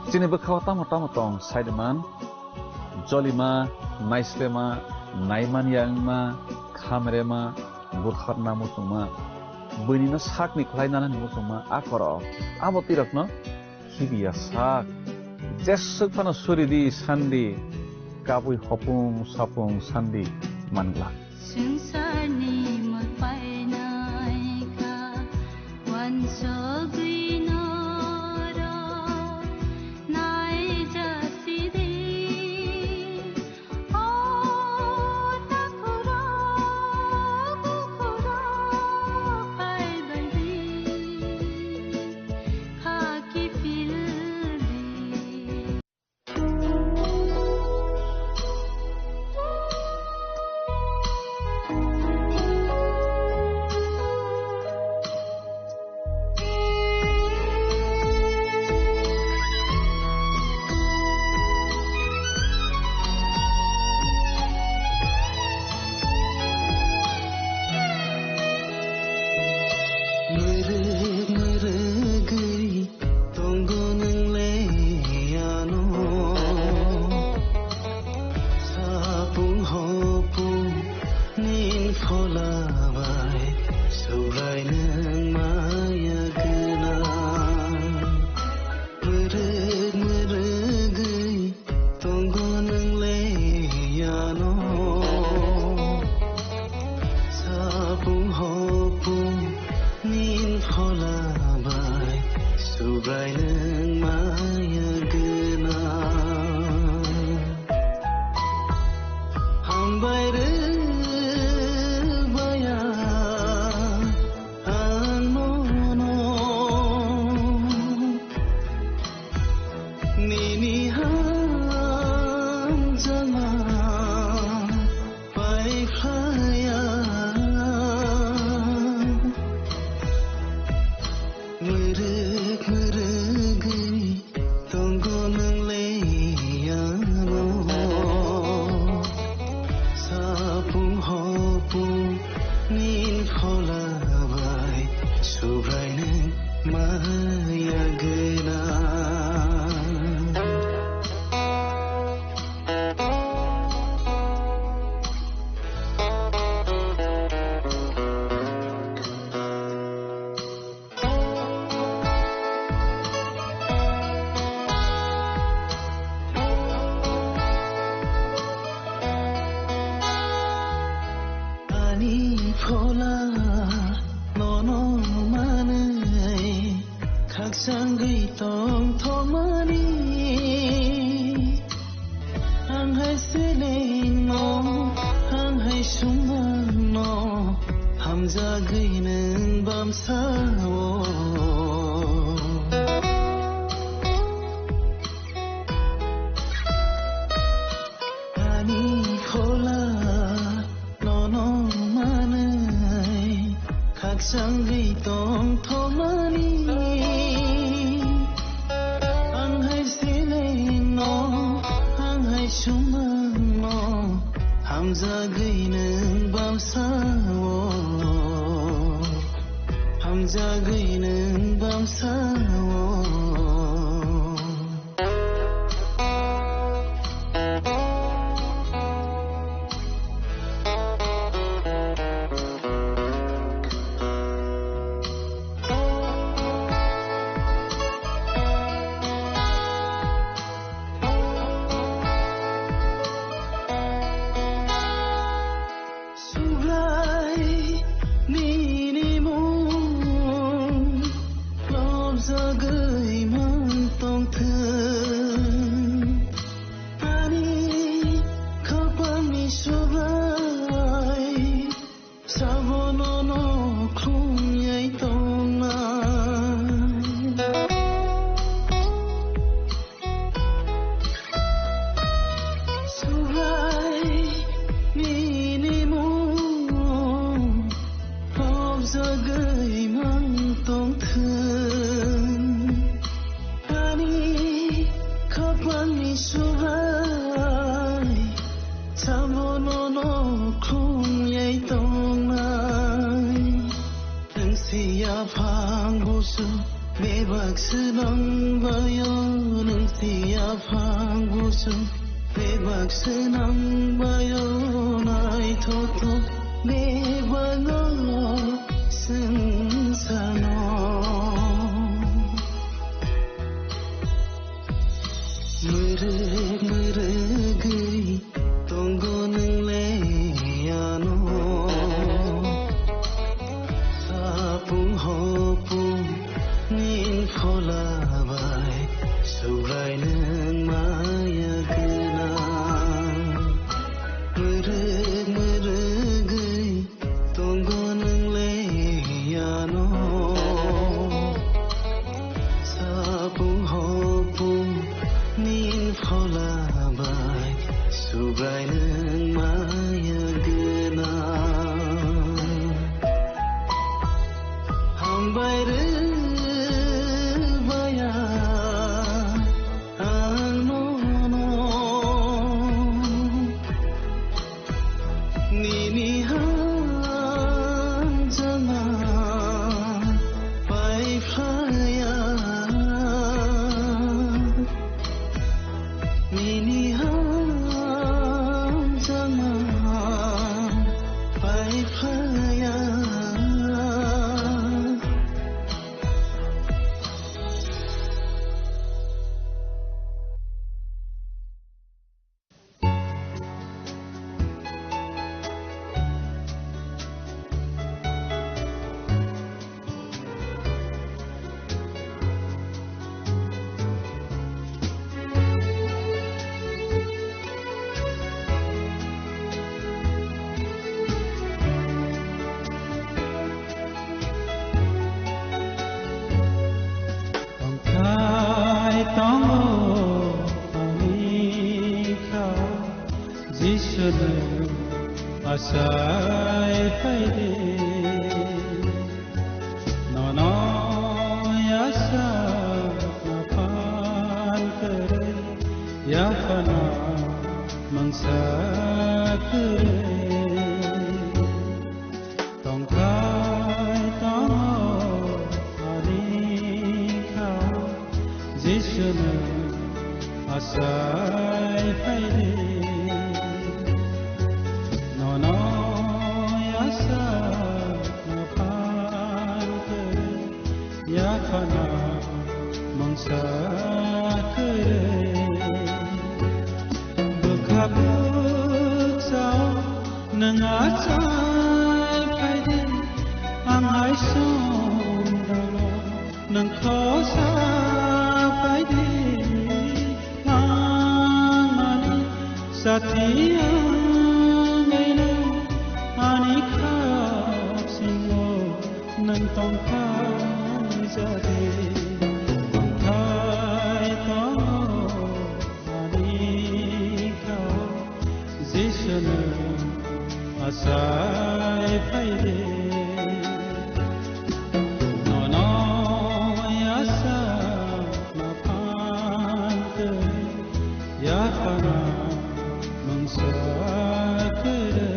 Sini bekau tamu tong Saideman, Jolima, नाइस्लेमा नाइमानियामा खामरेमा बुरखरना मुसुमा बैनिनो साकनि खलायनानै मुसुमा आकर आबो तिरकनो हिबिया साक जेसक फानो सुरिदि सान्दि काबुइ हपुं सापुं सान्दि मानग्ला संसारनि मोनफायनायखा वानसगैनो नायजासिदि अ ताखुरा बुखुरा फायबायदि खाखि फिलबि bebak senang bayonai toto bebango sensano mereg tonggo neng leyano sapung hopung nin pholabai surai neng maya gena mereg tonggo neng leyano sapung hopung nin pholabai surai neng maya gena hambai re baya ano nini jana pai phaya nini jana pai phaya Kai tongo anika jisune asai paide nono yasa napan kere yakana mangsa kere tongkai tongo anika jisune asai paide nono yasa napan kere yakana mangsa kere bekabuk sao nang asai paide ang ai song dalo nang khosa paide ang mani satia ngaino ani khap singo nang tong khai jare tong khai to ani kha jisune asai paide nono yasa napan kere yakana mangsa kere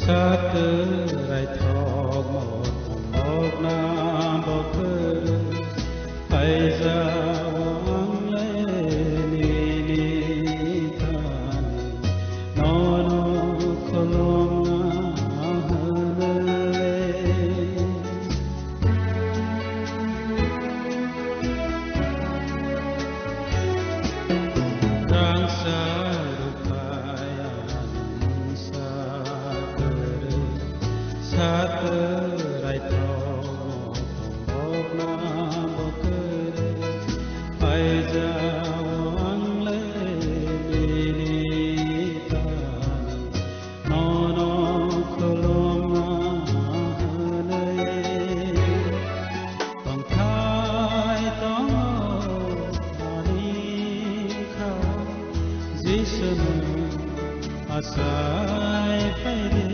Saterai thog một na bo khơi phải ra vang lên ni than no kolong rang sa rupaya sa जिसुनु आसाय फैदे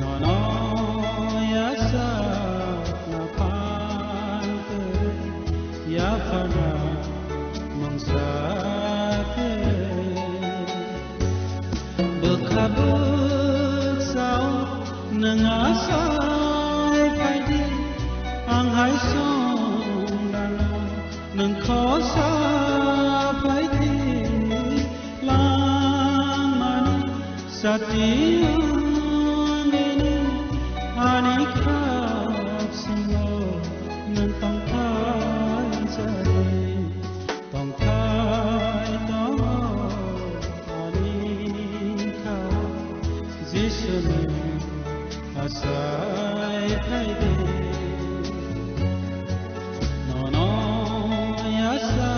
ननो यासा नफान या फना मंसा bekabut sao nangasai faidy ang hai song dana nang khosa faidy lang mani sati ngene ani khap singo nang tong thai jai tong thai tong जिसुनु आसाय फैदे ननो यासा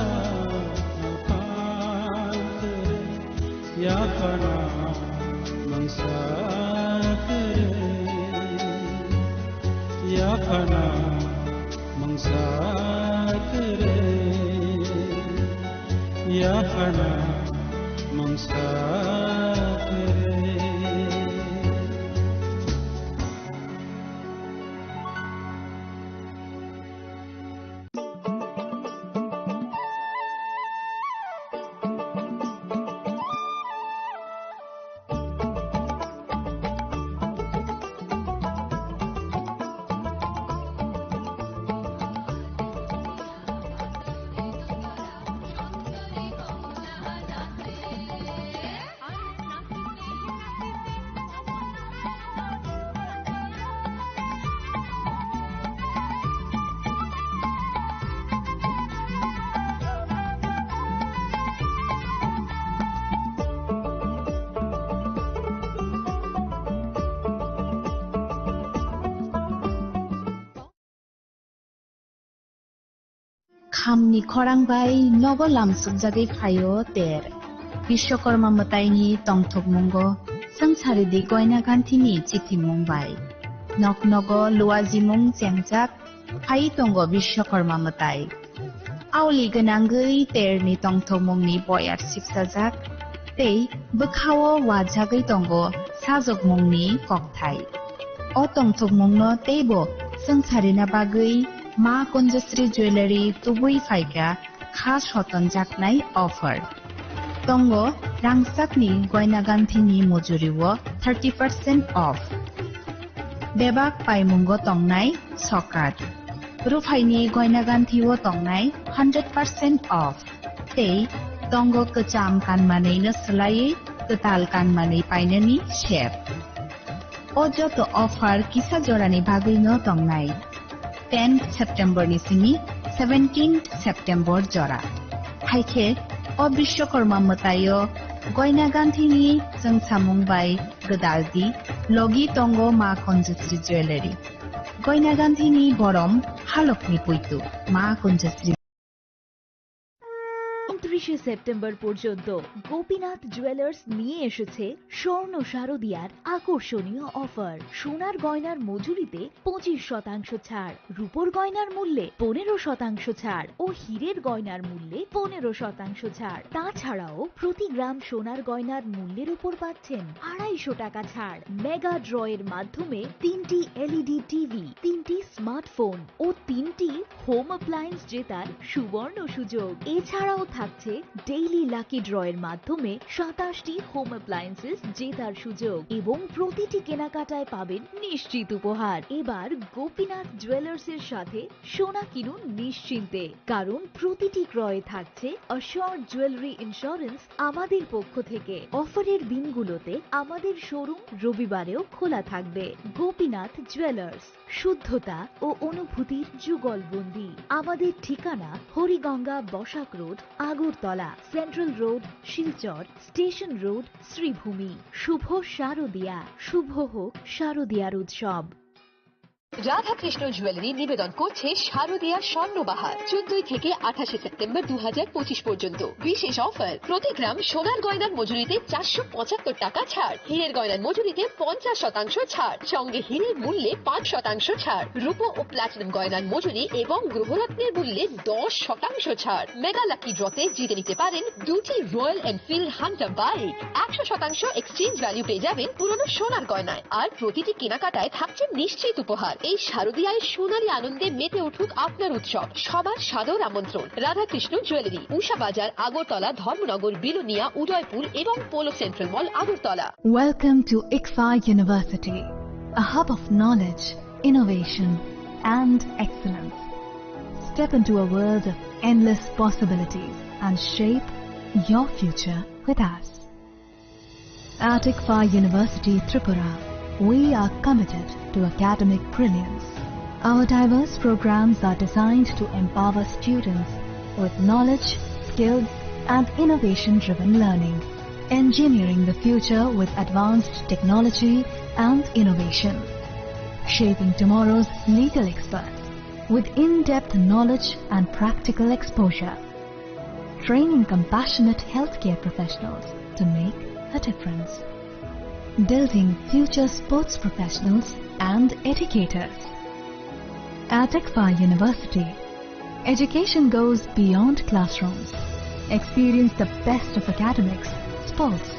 नफान या फना मंसा या फना मंसा या फना मंसा खामनि खरांबाय नगो लामसुकजागै फायो तेर विश्वकर्मा मताइनि तंथकमुंगो संसारिदि गयना गान्थिनि चिथिमुंबाय नक नगो लुवाजिमुं जेंजाक फाय तंगो विश्वकर्मा मताइ आवलि गोनांगै तेरनि तंथकमुंनि बयार सिपसाजाक तै बोखावो वाजागै तंगो साजकमुंनि ककथाय अ तंथकमुंनो तेबो संसारिना बागै मा कुंजश्री ज्वेलरी तुबुई फाइका खास हतन जाकनाय ऑफर तंगो रांसाकनि गयना गान्थिनि मजुरिवो 30% ऑफ बेबाक पाइमुंगो तंगनाय सकात रुफाइनि गयना गान्थिवो तंगनाय 100% ऑफ तै तंगो कचाम कानमानैनो सोलायै कताल कानमानै पाइननि शेप अजो तो ऑफर किसा जरानि बागैनो तंगनाय 10 सेप्टेम्बर निसिनि 17 सेप्टेम्बर जरा हाइखे अ विश्वकर्मा मतायो गयना गान्थिनि जों सामुंबाय गोदालदि लगी तंगो मा कुंजश्री ज्वेलरी गयना गान्थिनि बरम हालकनि पुइतु मा कुंजश्री 29 সেপ্টেম্বর পর্যন্ত গোপীনাথ জুয়েলার্স নিয়ে এসেছে স্বর্ণ শারদিয়ার আকর্ষণীয় অফার সোনার গয়নার মজুরিতে 25% ছাড় রূপোর গয়নার মূল্যে 15% ছাড় ও হীরের গয়নার মূল্যে 15% ছাড় তাছাড়াও প্রতি গ্রাম সোনার গয়নার মূল্যের উপর পাচ্ছেন 250 টাকা ছাড় মেগা ড্রয়ের মাধ্যমে 3টি এলইডি টিভি 3টি স্মার্টফোন ও 3টি হোম অ্যাপ্লায়েন্স জেতার সুবর্ণ সুযোগ এছাড়াও থাকছে ডেইলি লাকি ড্রয়ের মাধ্যমে 27টি হোম অ্যাপ্লায়েন্সেস জেতার সুযোগ এবং প্রতিটি কেনাকাটায় পাবেন নিশ্চিত উপহার এবার গোপীনাথ জুয়েলার্স এর সাথে সোনা কিনুন নিশ্চিন্তে কারণ প্রতিটি ক্রয়ে থাকছে অ্যাশিওরড জুয়েলারি ইন্স্যুরেন্স আমাদের পক্ষ থেকে অফারের দিনগুলোতে আমাদের শোরুম রবিবারেও খোলা থাকবে গোপীনাথ জুয়েলার্স শুদ্ধতা ও অনুভূতির যুগলবন্দি আমাদের ঠিকানা Hariganga Basak road Agartala central road Silchar station road Sribhumi শুভ শারদিয়া শুভ হোক শারদিয়ার উৎসব রাধাকৃষ্ণ জুয়েলারি নিবেদন করছে শারদীয়া স্বর্ণবাহার 14 থেকে 28 সেপ্টেম্বর 2025 পর্যন্ত বিশেষ অফার। প্রতি গ্রাম সোনার গয়নার মজুরিতে 475 টাকা ছাড়, হীরের গয়নার মজুরিতে 50% ছাড়, সঙ্গে হীরের মূল্যে 5% ছাড়, রূপো ও প্লাটিনাম গয়নার মজুরি এবং গ্রহরত্নের মূল্যে 10% ছাড়। মেগা লাকি ড্রতে জিতে নিতে পারেন দুটি royal Enfield Hunter bike. 100% exchange value পেয়ে যাবেন পুরনো সোনার গয়নায়, আর প্রতিটি কেনাকাটায় থাকছে নিশ্চিত উপহার। এই শারদীয়ায় সোনালী আনন্দে মেতে উঠুক আপনার উৎসব। সবার সাদর আমন্ত্রণ। রাধাকৃষ্ণ জুয়েলারি, উষা বাজার, আগরতলা, ধর্মনগর, বিলোনিয়া, উদয়পুর এবং polo central mall, Agartala. Welcome to ICFA University, a hub of knowledge, innovation and excellence. Step into a world of endless possibilities and shape your future with us. At ICFA University, Tripura, we are committed to academic brilliance. Our diverse programs are designed to empower students with knowledge, skills, and innovation-driven learning, engineering the future with advanced technology and innovation, shaping tomorrow's legal experts with in-depth knowledge and practical exposure, training compassionate healthcare professionals to make a difference, building future sports professionals and educators. At ICFA University, education goes beyond classrooms. Experience the best of academics, sports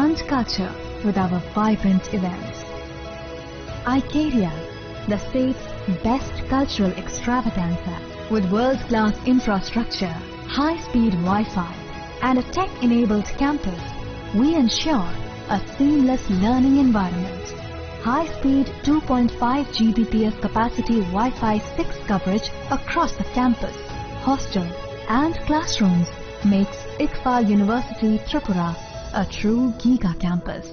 and culture with our vibrant events. ICARIA, the state's best cultural extravaganza, with world-class infrastructure, high-speed Wi-Fi and a tech-enabled campus, we ensure a seamless learning environment. High-speed 2.5 Gbps capacity Wi-Fi 6 coverage across the campus, hostel and classrooms makes ICFA University Tripura a true Giga campus.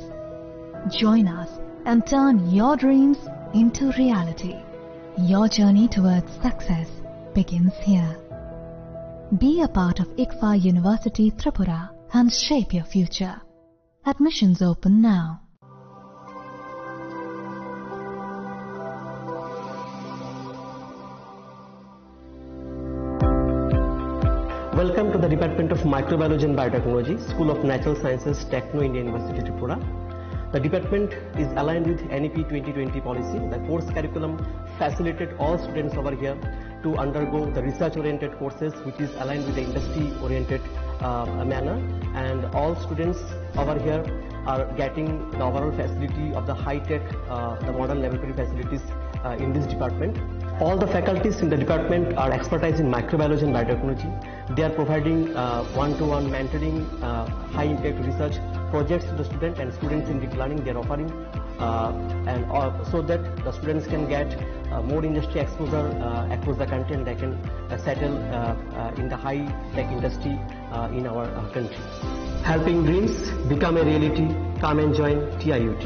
Join us and turn your dreams into reality. Your journey towards success begins here. Be a part of ICFA University Tripura and shape your future. Admissions open now. Welcome to the Department of Microbiology and Biotechnology, School of Natural Sciences, Techno India University, Tripura. The department is aligned with NEP 2020 policy. The course curriculum facilitated all students over here to undergo the research-oriented courses, which is aligned with the industry-oriented manner. And all students over here are getting the overall facility of the high-tech, the modern laboratory facilities in this department. All the faculties in the department are expertise in microbiology and biotechnology. They are providing one-to-one mentoring, high-impact research projects to the student, and students in deep learning they are offering, so that the students can get more industry exposure across the country, and they can settle in the high-tech industry in our country. Helping dreams become a reality. Come and join TIUT.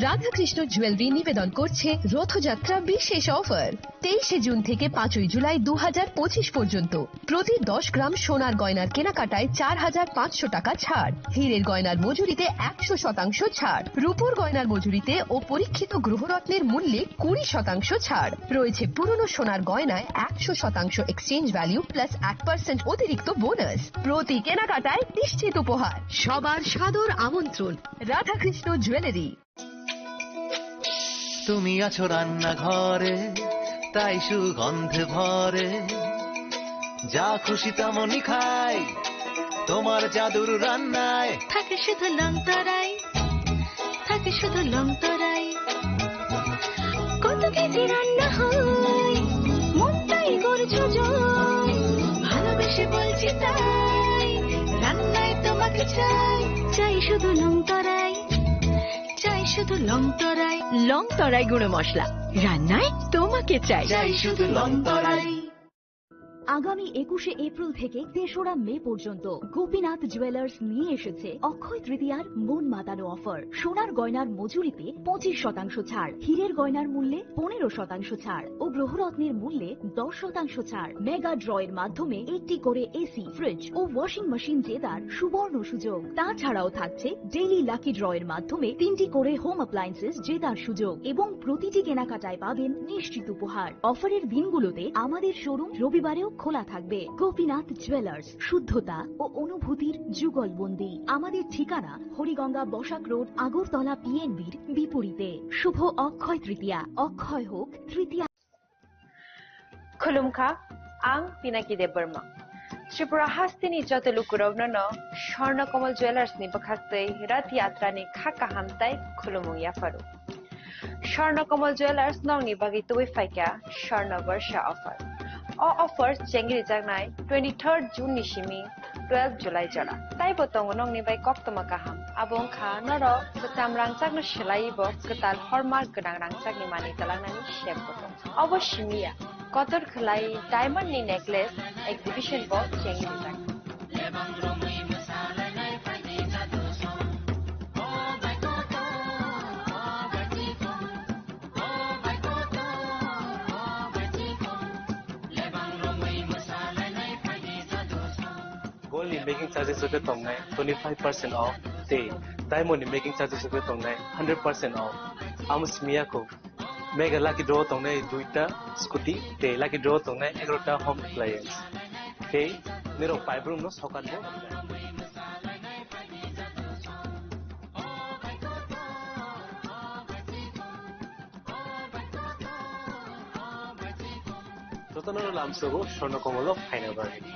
Radhakrishna jewellery নিবেদন করছে রথযাত্রা বিশেষ offer. 23 June থেকে 5 জুলাই 2025 পর্যন্ত প্রতি 10 গ্রাম সোনার গয়নার কেনাকাটায় 4500 টাকা ছাড়, হীরের গয়নার মজুরিতে 100% ছাড়, রূপোর গয়নার মজুরিতে ও পরীক্ষিত গ্রহরত্নের মূল্যে 20% ছাড়। রয়েছে পুরনো সোনার গয়নায় 100% এক্সচেঞ্জ ভ্যালু প্লাস 1% অতিরিক্ত বোনাস। প্রতি কেনাকাটায় নিশ্চিত উপহার। সবার সাদর আমন্ত্রণ। রাধাকৃষ্ণ জুয়েলারি। তুমি আছো রান্নাঘরে, তাই সুগন্ধে ভরে, যা খুশি তেমনই খাই, তোমার জাদুর রান্নায় থাকে শুধু লংতরাই, থাকে শুধু লংতরাই। কত কেজি রান্না হয়, মনটাই করছো জয়, ভালোবেসে বলছি তাই, রান্নায় তোমাকে চাই, চাই শুধু লংতরাই, চাই শুধু লংতরাই। লংতরাই গুঁড়ো মশলা, রান্নায় তোমাকে চাই, চাই শুধু লংতরাই। আগামী 21শে এপ্রিল থেকে 3রা মে পর্যন্ত গোপীনাথ জুয়েলার্স নিয়ে এসেছে অক্ষয় তৃতীয়ার মন মাতানো অফার। সোনার গয়নার মজুরিতে 25% ছাড়, হীরের গয়নার মূল্যে 15% ছাড় ও গ্রহরত্নের মূল্যে 10% ছাড়। মেগা ড্রয়ের মাধ্যমে 80 করে এসি, ফ্রিজ ও ওয়াশিং মেশিন জেতার সুবর্ণ সুযোগ। তাছাড়াও থাকছে ডেইলি লাকি ড্রয়ের মাধ্যমে 3টি করে হোম অ্যাপ্লায়েন্সেস জেতার সুযোগ এবং প্রতিটি কেনাকাটায় পাবেন নিশ্চিত উপহার। অফারের দিনগুলোতে আমাদের শোরুম রবিবারেও খোলা থাকবে। গোপীনাথ জুয়েলার্স, শুদ্ধতা ও অনুভূতির যুগলবন্দি। আমাদের ঠিকানা হরিগঙ্গা বসাক রোড, আগরতলা পিএনবির বিপরীতে। শুভ অক্ষয় তৃতীয়া, অক্ষয় হোক তৃতীয়া। खुलुमखा आं पिनाकी देब बर्मा त्रिपुरा हास्तिनि जत लुकुरावनो स्वर्णकमल ज्वेलार्सनि बखास्दै रथ यात्रानि खाका हामताय खुलुमु याफारु। स्वर्णकमल ज्वेलार्स नंनि बागै तुबै फाइका स्वर्ण वर्ष ऑफर। ऑफर चेंगरि जागनाय 23 जून निसिमी 12 जुलाई जरा ताई बतंग नंनि बाय कक्तमा गाहाम आबुं खा नर सताम रांचागनो सोलायबो गताल हरमार्क गोनां रांचागनि मानि तलांनानि शेप बतंग अवश्यमिया कतर खलाई डायमंड नि नेकलेस एग्जिबिशन बो चेंगरि जाग Gold in making charges of the tongnai 25% off. Day diamond in making charges of the tongnai 100% off. Amus miyako mega lucky draw tongnai duita scooty. Day lucky draw tongnai 11ta home appliance. Day nero 5 room no sokat bo. Totanoro lamsogo Swarnakomolo final bargain.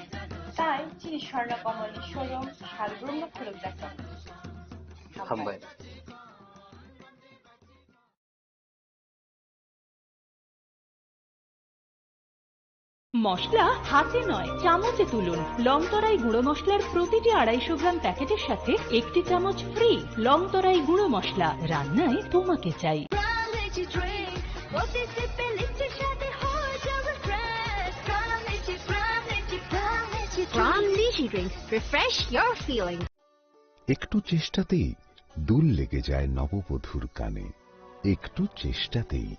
তাই চিনি স্বর্ণকমলের showroom সালগ্রুম খুলুক দেখা হামবাই মশলা হাতে নয় চামচে তুলুন। লংতরাই গুঁড়ো মশলার প্রতিটি 250 গ্রাম প্যাকেটের সাথে 1টি চামচ ফ্রি। লংতরাই গুঁড়ো মশলা, রান্নায় তোমাকে চাই। একটু চেষ্টাতেই দুল লেগে যায় নববধূর কানে, একটু চেষ্টাতেই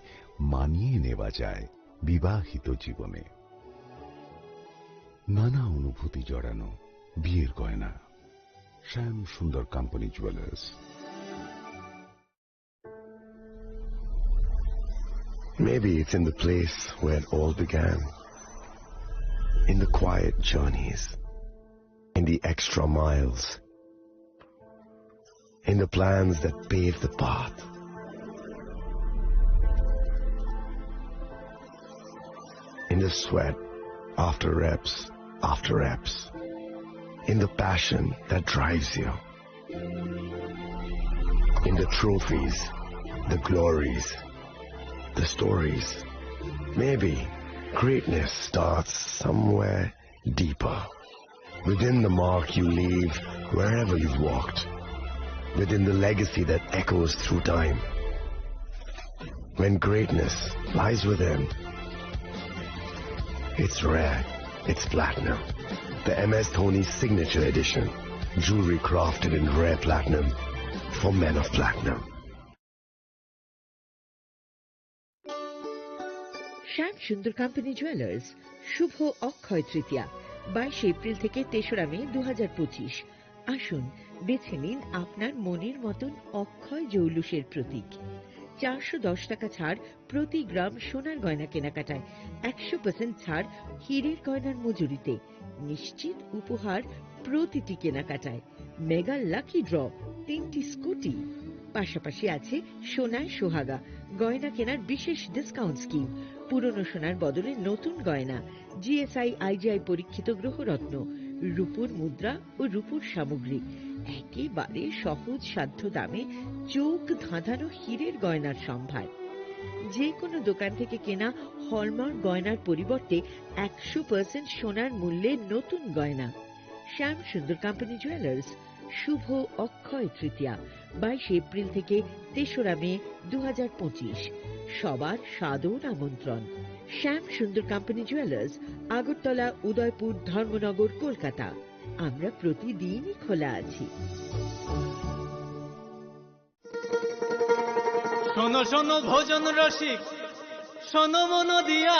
মানিয়ে নেওয়া যায় বিবাহিত জীবনে। নানা অনুভূতি জড়ানো বিয়ের গয়না। শ্যাম সুন্দর company jewellers. Maybe it's in the place where it all began, in the quiet journeys, in the extra miles, in the plans that pave the path. In the sweat after reps, in the passion that drives you, in the trophies, the glories, the stories. Maybe greatness starts somewhere deeper, within the mark you leave wherever you've walked, within the legacy that echoes through time. When greatness lies within, it's rare, it's platinum. The MS Dhoni Signature Edition, jewelry crafted in rare platinum for men of platinum. শ্যাম সুন্দর company jewellers, শুভ Akshaya Tritiya 22 April থেকে 3রা মে 2025। আসুন বেছে নিন আপনার মনের মতন অক্ষয় জৌলুসের প্রতীক। 410 টাকা ছাড় প্রতি গ্রাম সোনার গয়না কেনাকাটায়, 100% ছাড় হীরের গয়নার মজুরিতে, নিশ্চিত উপহার প্রতিটি কেনাকাটায়, মেগা লাকি ড্র 3টি স্কুটি। পাশাপাশি আছে সোনায় সোহাগা গয়না কেনার বিশেষ ডিসকাউন্ট স্কিম, পুরনো সোনার বদলে নতুন গয়না, জিএসআই আইজিআই পরীক্ষিত গ্রহরত্ন, রূপোর মুদ্রা ও রূপোর সামগ্রী, একেবারে সহজ সাধ্য দামে চোখ ধাঁধানো হীরের গয়নার সম্ভার। যে কোনো দোকান থেকে কেনা হলমার্ক গয়নার পরিবর্তে 100% সোনার মূল্যে নতুন গয়না। শ্যাম সুন্দর কোম্পানি জুয়েলার্স, শুভ অক্ষয় তৃতীয়া 22 এপ্রিল থেকে 3রা মে 2025। সবার সাদর আমন্ত্রণ। শ্যাম সুন্দর কোম্পানি জুয়েলার্স, আগরতলা, উদয়পুর, ধর্মনগর, কলকাতা। আমরা প্রতিদিনই খোলা আছি। শোনো শোনো ভোজন রসিক, শোনো মন দিয়া,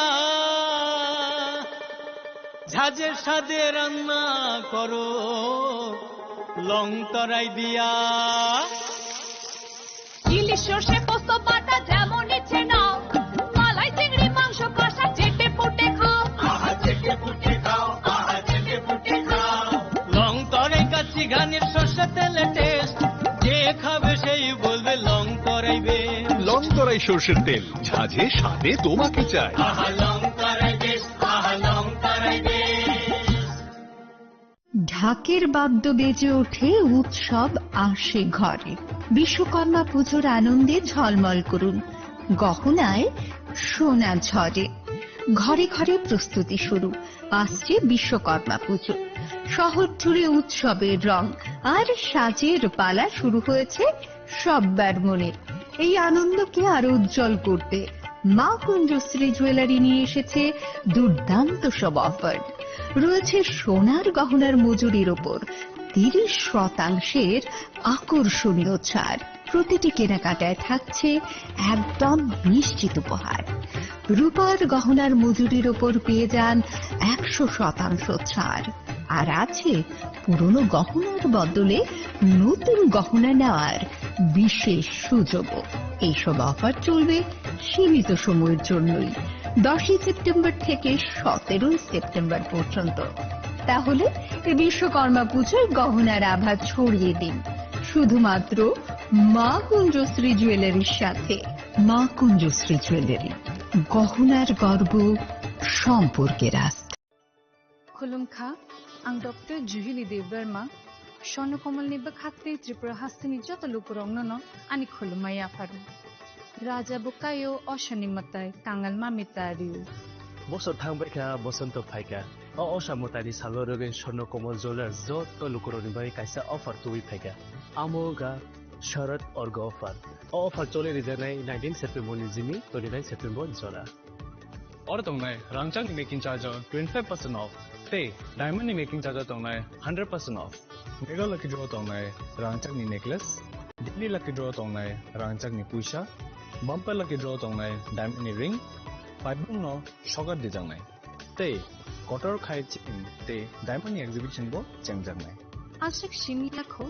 ঝাঁঝের সাদে রান্না করো লং তরাই দিয়া। ইলিশ সর্ষে পোস্ত বাটা যেমন ইচ্ছে নাও, মালাই চিংড়ি মাংস কষা চেটে পুটে খাও, আহা চেটে পুটে খাও, আহা চেটে পুটে খাও। লং তরাই কাচ্চি ঘানির সর্ষে তেলে টেস্ট, যে খাবে সেই বলবে লং তরাইবে। লং তরাই সর্ষের তেল, ঝাঁঝে স্বাদে তোমাকে চাই। আহা লং তরাই বেশ, আহা লং তরাই বেশ। ঢাকের বাদ্য বেজে ওঠে, উৎসব আসে ঘরে। বিশ্বকর্মা পুজোর আনন্দে ঝলমল করুন, গহনায় সোনা ঝরে। ঘরে ঘরে প্রস্তুতি শুরু, আসছে বিশ্বকর্মা পুজো। শহর জুড়ে উৎসবের রং আর সাজের পালা শুরু হয়েছে সব্বার মনে। এই আনন্দকে আরো উজ্জ্বল করতে মা কুঞ্জশ্রী জুয়েলারি নিয়ে এসেছে দুর্দান্ত সব অফার। রয়েছে সোনার গহনার মজুরির ওপর 30% আকর্ষণীয় ছাড়। প্রতিটি কেনাকাটায় থাকছে একদম নিশ্চিত উপহার। রূপার গহনার মজুরির ওপর পেয়ে যান 100% ছাড়। আর আছে পুরনো গহনার বদলে নতুন গহনা নেওয়ার বিশেষ সুযোগও। এইসব অফার চলবে সীমিত সময়ের জন্যই, 10 সেপ্টেম্বর থেকে 17 সেপ্টেম্বর পর্যন্ত। তাহলে এই বিশ্বকর্মা পুজোয় গহনার আভা ছড়িয়ে দিন শুধুমাত্র মা কুঞ্জশ্রী জুয়েলারির সাথে। মা কুঞ্জশ্রী জুয়েলারি, গহনার গর্ব, সম্পর্কের আস্থা। खुलुमखा आं डॉक्टर जुहिली देवबर्मा स्वर्णकमलनि बखाते त्रिपुरा हास्तिनि जत लुकुरंगनो आनि खुलुमाया फारु राजा बुकायो अशनिमताय कांगाल मामितारिउ বছর থাংবাইকা বসন্ত ফাইকা অসামতানি সালরগে স্বর্ণকমল জুয়েলার্স যত লুকুরনি বাই কাইসা অফার তুই ফাইকা আমোগা শরৎ অর্গ অফার চলে রিজানাই 19 সেপ্টেম্বর নিজিমি 29 সেপ্টেম্বর জরা और तंगनाय रांगचांग मेकिंग चार्ज 25% ऑफ ते डायमंड नि मेकिंग चार्ज तंगनाय 100% ऑफ मेगा लकी ड्रॉ तंगनाय रांगचांग नि नेकलेस दिल्ली लकी ड्रॉ तंगनाय रांगचांग नि पुइसा बम्पर लकी ड्रॉ तंगनाय डायमंड नि रिंग पाइबुं नो शगर दिजांनाय ते कटर खाइ ते डायमंड नि एग्जिबिशन बो चेंगजांनाय आशिक शिमियाखो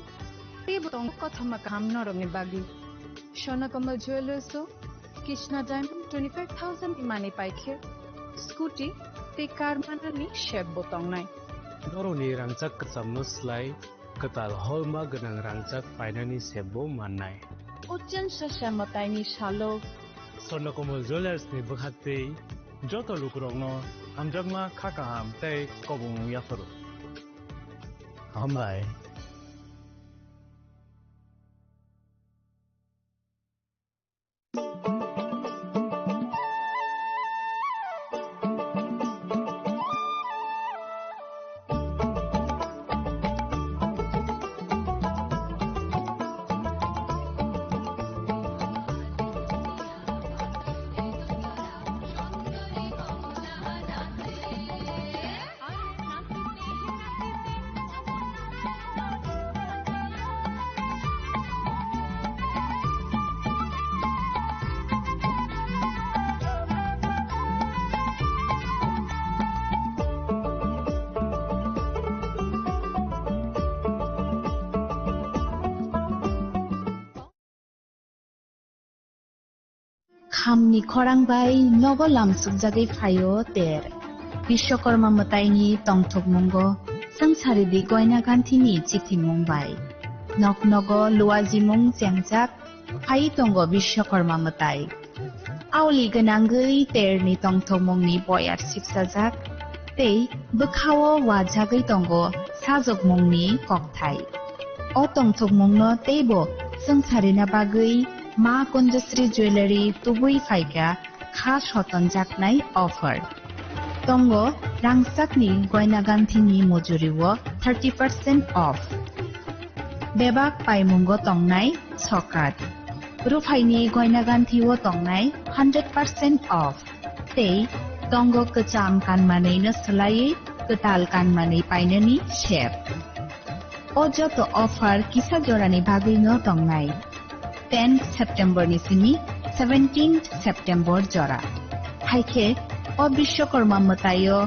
ते बतंग कथमा काम नरंगनि बागि स्वर्णकमल ज्वेलर्स कृष्णा डायमंड 25,000 इमाने पाइखे स्कूटी ते कार मानानि शेप बोतंगनाय दरनि रांचाक कसामनो स्लाय कताल हलमा गनां रांचाक पाइनानि सेबो माननाय उज्जैन सशामतायनि सालो स्वर्णकमल ज्वेलर्स नि बखाते जत लुकुरंगनो हामजागमा खाकाहाम तै कबुं याफरो हामबाय खामनि खरांबाय नगलाम सुबजागै फायो तेर विश्वकर्मा मताइनि तंथक मंगो संसारि दि गयना गान्थिनि चिठि मुंबाय नक नग लुवाजि मुं जेंजाक फाइ तंग विश्वकर्मा मताइ आवलि गनांगै तेरनि तंथक मुंनि बयार सिपसाजाक तै बखावो वाजागै तंग साजक मुंनि ककथाइ अ तंथक मुंनो तैबो संसारिना बागै मा कुंजश्री ज्वेलरी तुबुई फाइका खास हतन जाकनाय ऑफर तंगो रांगसाकनि गयना गान्थिनि मजुरिवो 30% ऑफ बेबाक पाइमुंगो तंगनाय सकात रुफाइनि गयना गान्थिवो तंगनाय 100% ऑफ तै Tongo kecam kan manai na selai ketal kan manai painani chef. Ojo to offer kisa jorani bagui no tongnai. 10 September ni sini 17 September jora. Haike o Bishwakarma matayo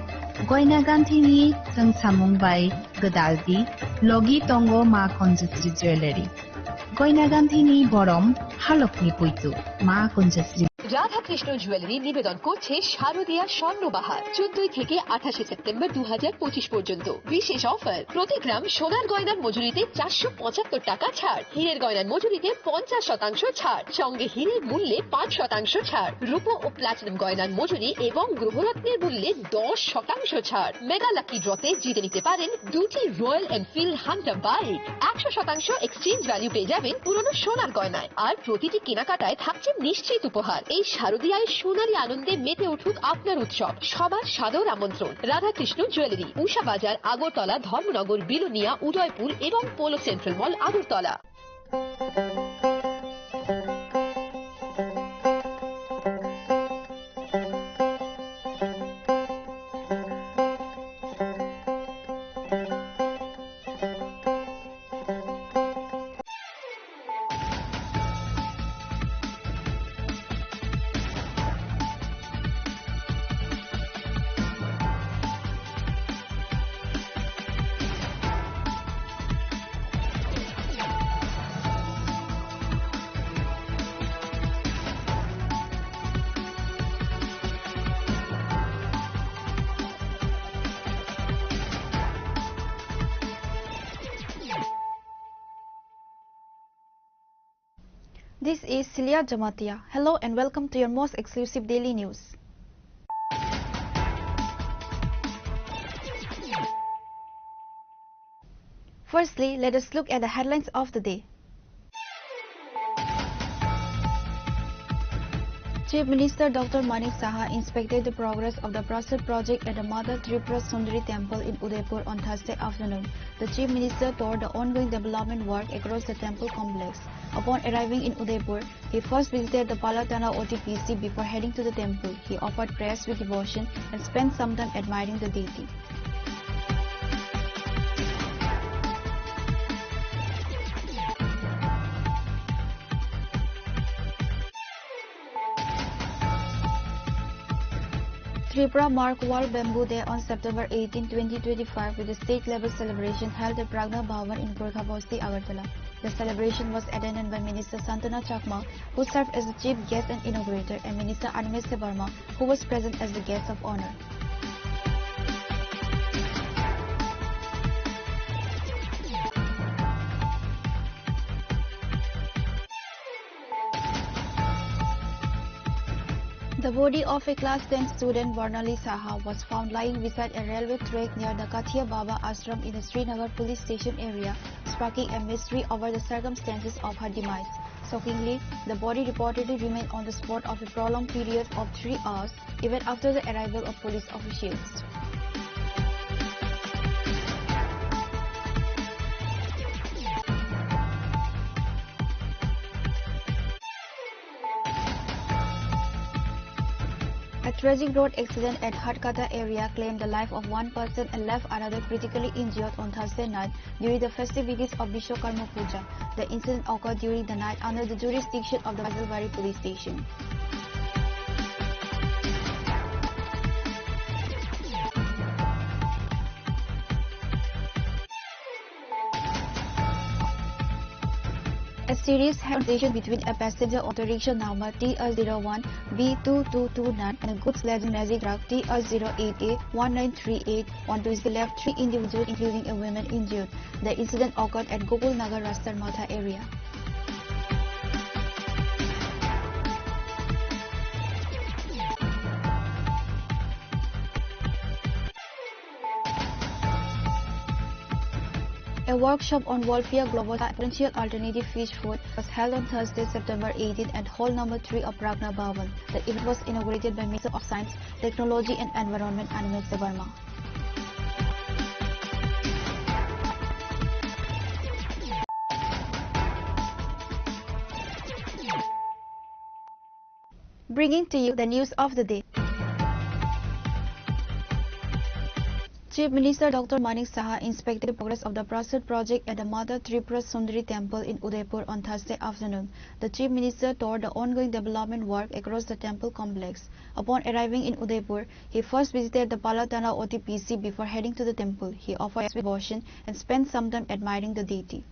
Goina Gantini jeng samung bai gedaldi logi tongo ma Konjasri jewelry. Goina Gantini borom halokni puitu ma Konjasri. Radha Krishna jewellery নিবেদন করছে শারদীয়া স্বর্ণবাহার 14 থেকে 28 September 2025 পর্যন্ত বিশেষ offer প্রতি গ্রাম সোনার গয়নার মজুরিতে 475 টাকা ছাড় হীরের গয়নার মজুরিতে 50% ছাড় সঙ্গে হীরের মূল্যে 5% ছাড় রূপো ও প্লাটিনাম গয়নার মজুরি এবং গ্রহরত্নের মূল্যে 10% ছাড় মেগা লাকি ড্রতে জিতে নিতে পারেন দুটি royal Enfield Hunter bike 100% exchange value পেয়ে যাবেন পুরনো সোনার গয়নায় আর প্রতিটি কেনাকাটায় থাকছে নিশ্চিত উপহার এই শারদীয়ায় সোনালী আনন্দে মেতে উঠুক আপনার উৎসব সবার সাদর আমন্ত্রণ রাধাকৃষ্ণ জুয়েলারি উষা বাজার আগরতলা ধর্মনগর বিলোনিয়া উদয়পুর এবং polo central mall Agartala This is Celia Jamatia. Hello and welcome to your most exclusive daily news. Firstly, let us look at the headlines of the day. Chief Minister Dr. Manik Saha inspected the progress of the Prasad project at the Mata Tripura Sundari temple in Udaipur on Thursday afternoon. The Chief Minister toured the ongoing development work across the temple complex. Upon arriving in Udaipur, he first visited the Palatana OTPC before heading to the temple. He offered prayers with devotion and spent some time admiring the deity. Tripura marked World Bamboo Day on September 18, 2025 with a state-level celebration held at Pragna Bhavan in Gorkha Basti, Agartala. The celebration was attended by Minister Santana Chakma, who served as the chief guest and inaugurator, and Minister Animesh Barma, who was present as the guest of honor. The body of a class 10 student, Varnali Saha, was found lying beside a railway track near the Kathia Baba Ashram in the Srinagar police station area, sparking a mystery over the circumstances of her demise. Shockingly, the body reportedly remained on the spot of a prolonged period of 3 hours, even after the arrival of police officials. A tragic road accident at Hatkata area claimed the life of one person and left another critically injured on Thursday night during the festivities of Vishwakarma Puja. The incident occurred during the night under the jurisdiction of the Bajalwari police station. A serious confrontation between a passenger auto rickshaw number TR01 B2229 and a goods laden magic truck TR08A1938 on Tuesday left 3 individuals including a woman injured. The incident occurred at Gokul Nagar Rastar Matha area. A workshop on Wolfia globosa, a potential alternative fish food, was held on Thursday, September 18 at Hall Number 3 of Pragna Bhavan. The event was inaugurated by Minister of Science, Technology and Environment Animesh Barma. Bringing to you the news of the day. Chief Minister Dr. Manik Saha inspected the progress of the Prasad project at the Mother Tripura Sundari temple in Udaipur on Thursday afternoon. The Chief Minister toured the ongoing development work across the temple complex. Upon arriving in Udaipur, he first visited the Palatana OTPC before heading to the temple. He offered devotion and spent some time admiring the deity.